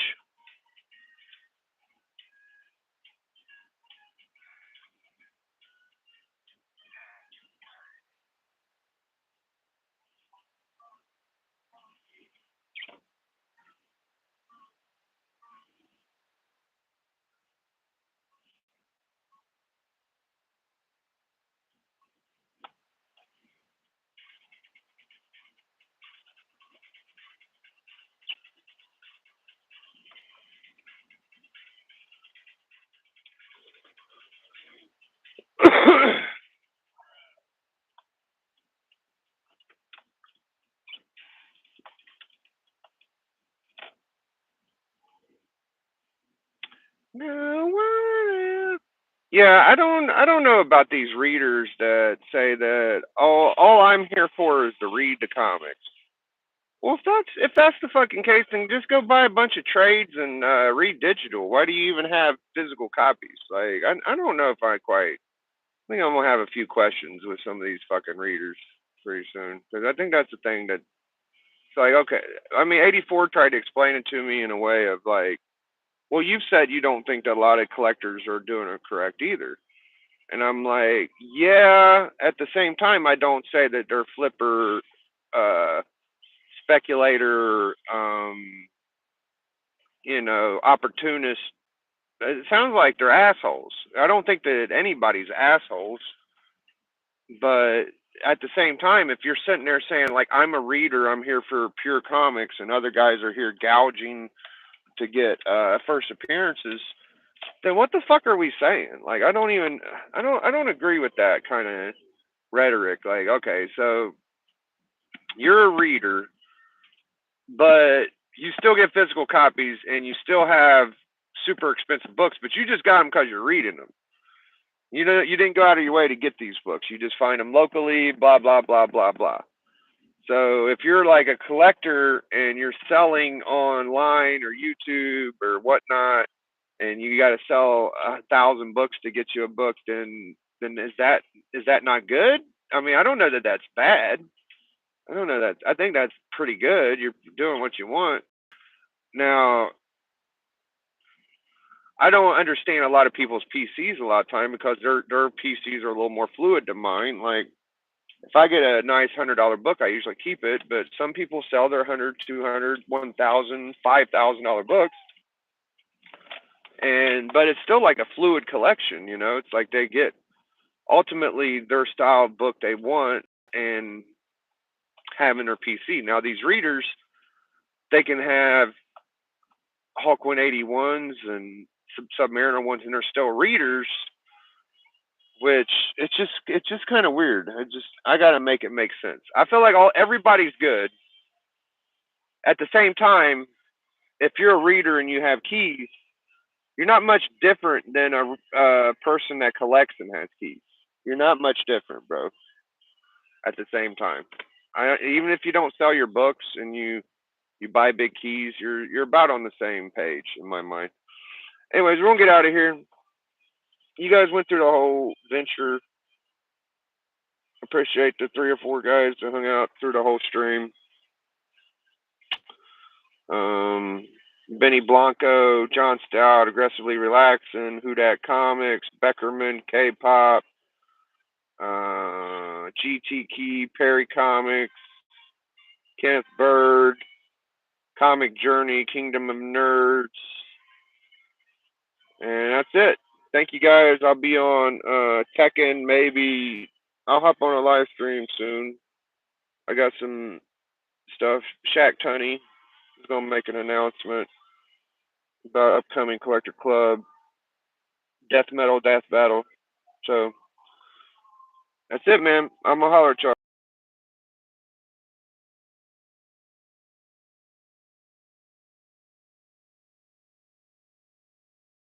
Yeah, I don't know about these readers that say that all I'm here for is to read the comics. Well, if that's the fucking case, then just go buy a bunch of trades and read digital. Why do you even have physical copies? Like, I don't know if I quite. I think I'm gonna have a few questions with some of these fucking readers pretty soon because I think that's the thing that it's like. Okay, I mean, 84 tried to explain it to me in a way of like, well, you've said you don't think that a lot of collectors are doing it correct either. And I'm like, yeah. At the same time, I don't say that they're flipper, uh, speculator, opportunist. It sounds like they're assholes. I don't think that anybody's assholes, but at the same time, if you're sitting there saying like, I'm a reader, I'm here for pure comics, and other guys are here gouging to get first appearances, then what the fuck are we saying? Like, I don't agree with that kind of rhetoric. Like, okay, so you're a reader, but you still get physical copies and you still have super expensive books, but you just got them because you're reading them. You know, you didn't go out of your way to get these books. You just find them locally, blah, blah, blah, blah, blah. So if you're like a collector and you're selling online or YouTube or whatnot, and you got to sell 1,000 books to get you a book, then is that not good? I mean, I don't know that that's bad. I don't know that. I think that's pretty good. You're doing what you want. Now, I don't understand a lot of people's PCs a lot of time because their PCs are a little more fluid than mine. Like if I get a nice $100 book, I usually keep it. But some people sell their 100, 200, 1,000, $5,000 books, and but it's still like a fluid collection. You know, it's like they get ultimately their style of book they want and have in their PC. Now these readers, they can have Hawk 181s and Submariner ones, and they're still readers, which it's just kind of weird. I gotta make it make sense. I feel like everybody's good. At the same time, if you're a reader and you have keys, you're not much different than a person that collects and has keys. You're not much different, bro. At the same time, even if you don't sell your books and you buy big keys, you're about on the same page in my mind. Anyways, we're gonna get out of here. You guys went through the whole venture. Appreciate the 3 or 4 guys that hung out through the whole stream. Um, Benny Blanco, John Stout, Aggressively Relaxing, Hudak Comics, Beckerman, K-Pop, GT Key, Perry Comics, Kenneth Bird, Comic Journey, Kingdom of Nerds, and that's it. Thank you guys. I'll be on Tekken. Maybe I'll hop on a live stream soon. I got some stuff. Shaq Tunney is gonna make an announcement about upcoming Collector Club, Death Metal, Death Battle. So that's it, man. I'm gonna holler at y'all.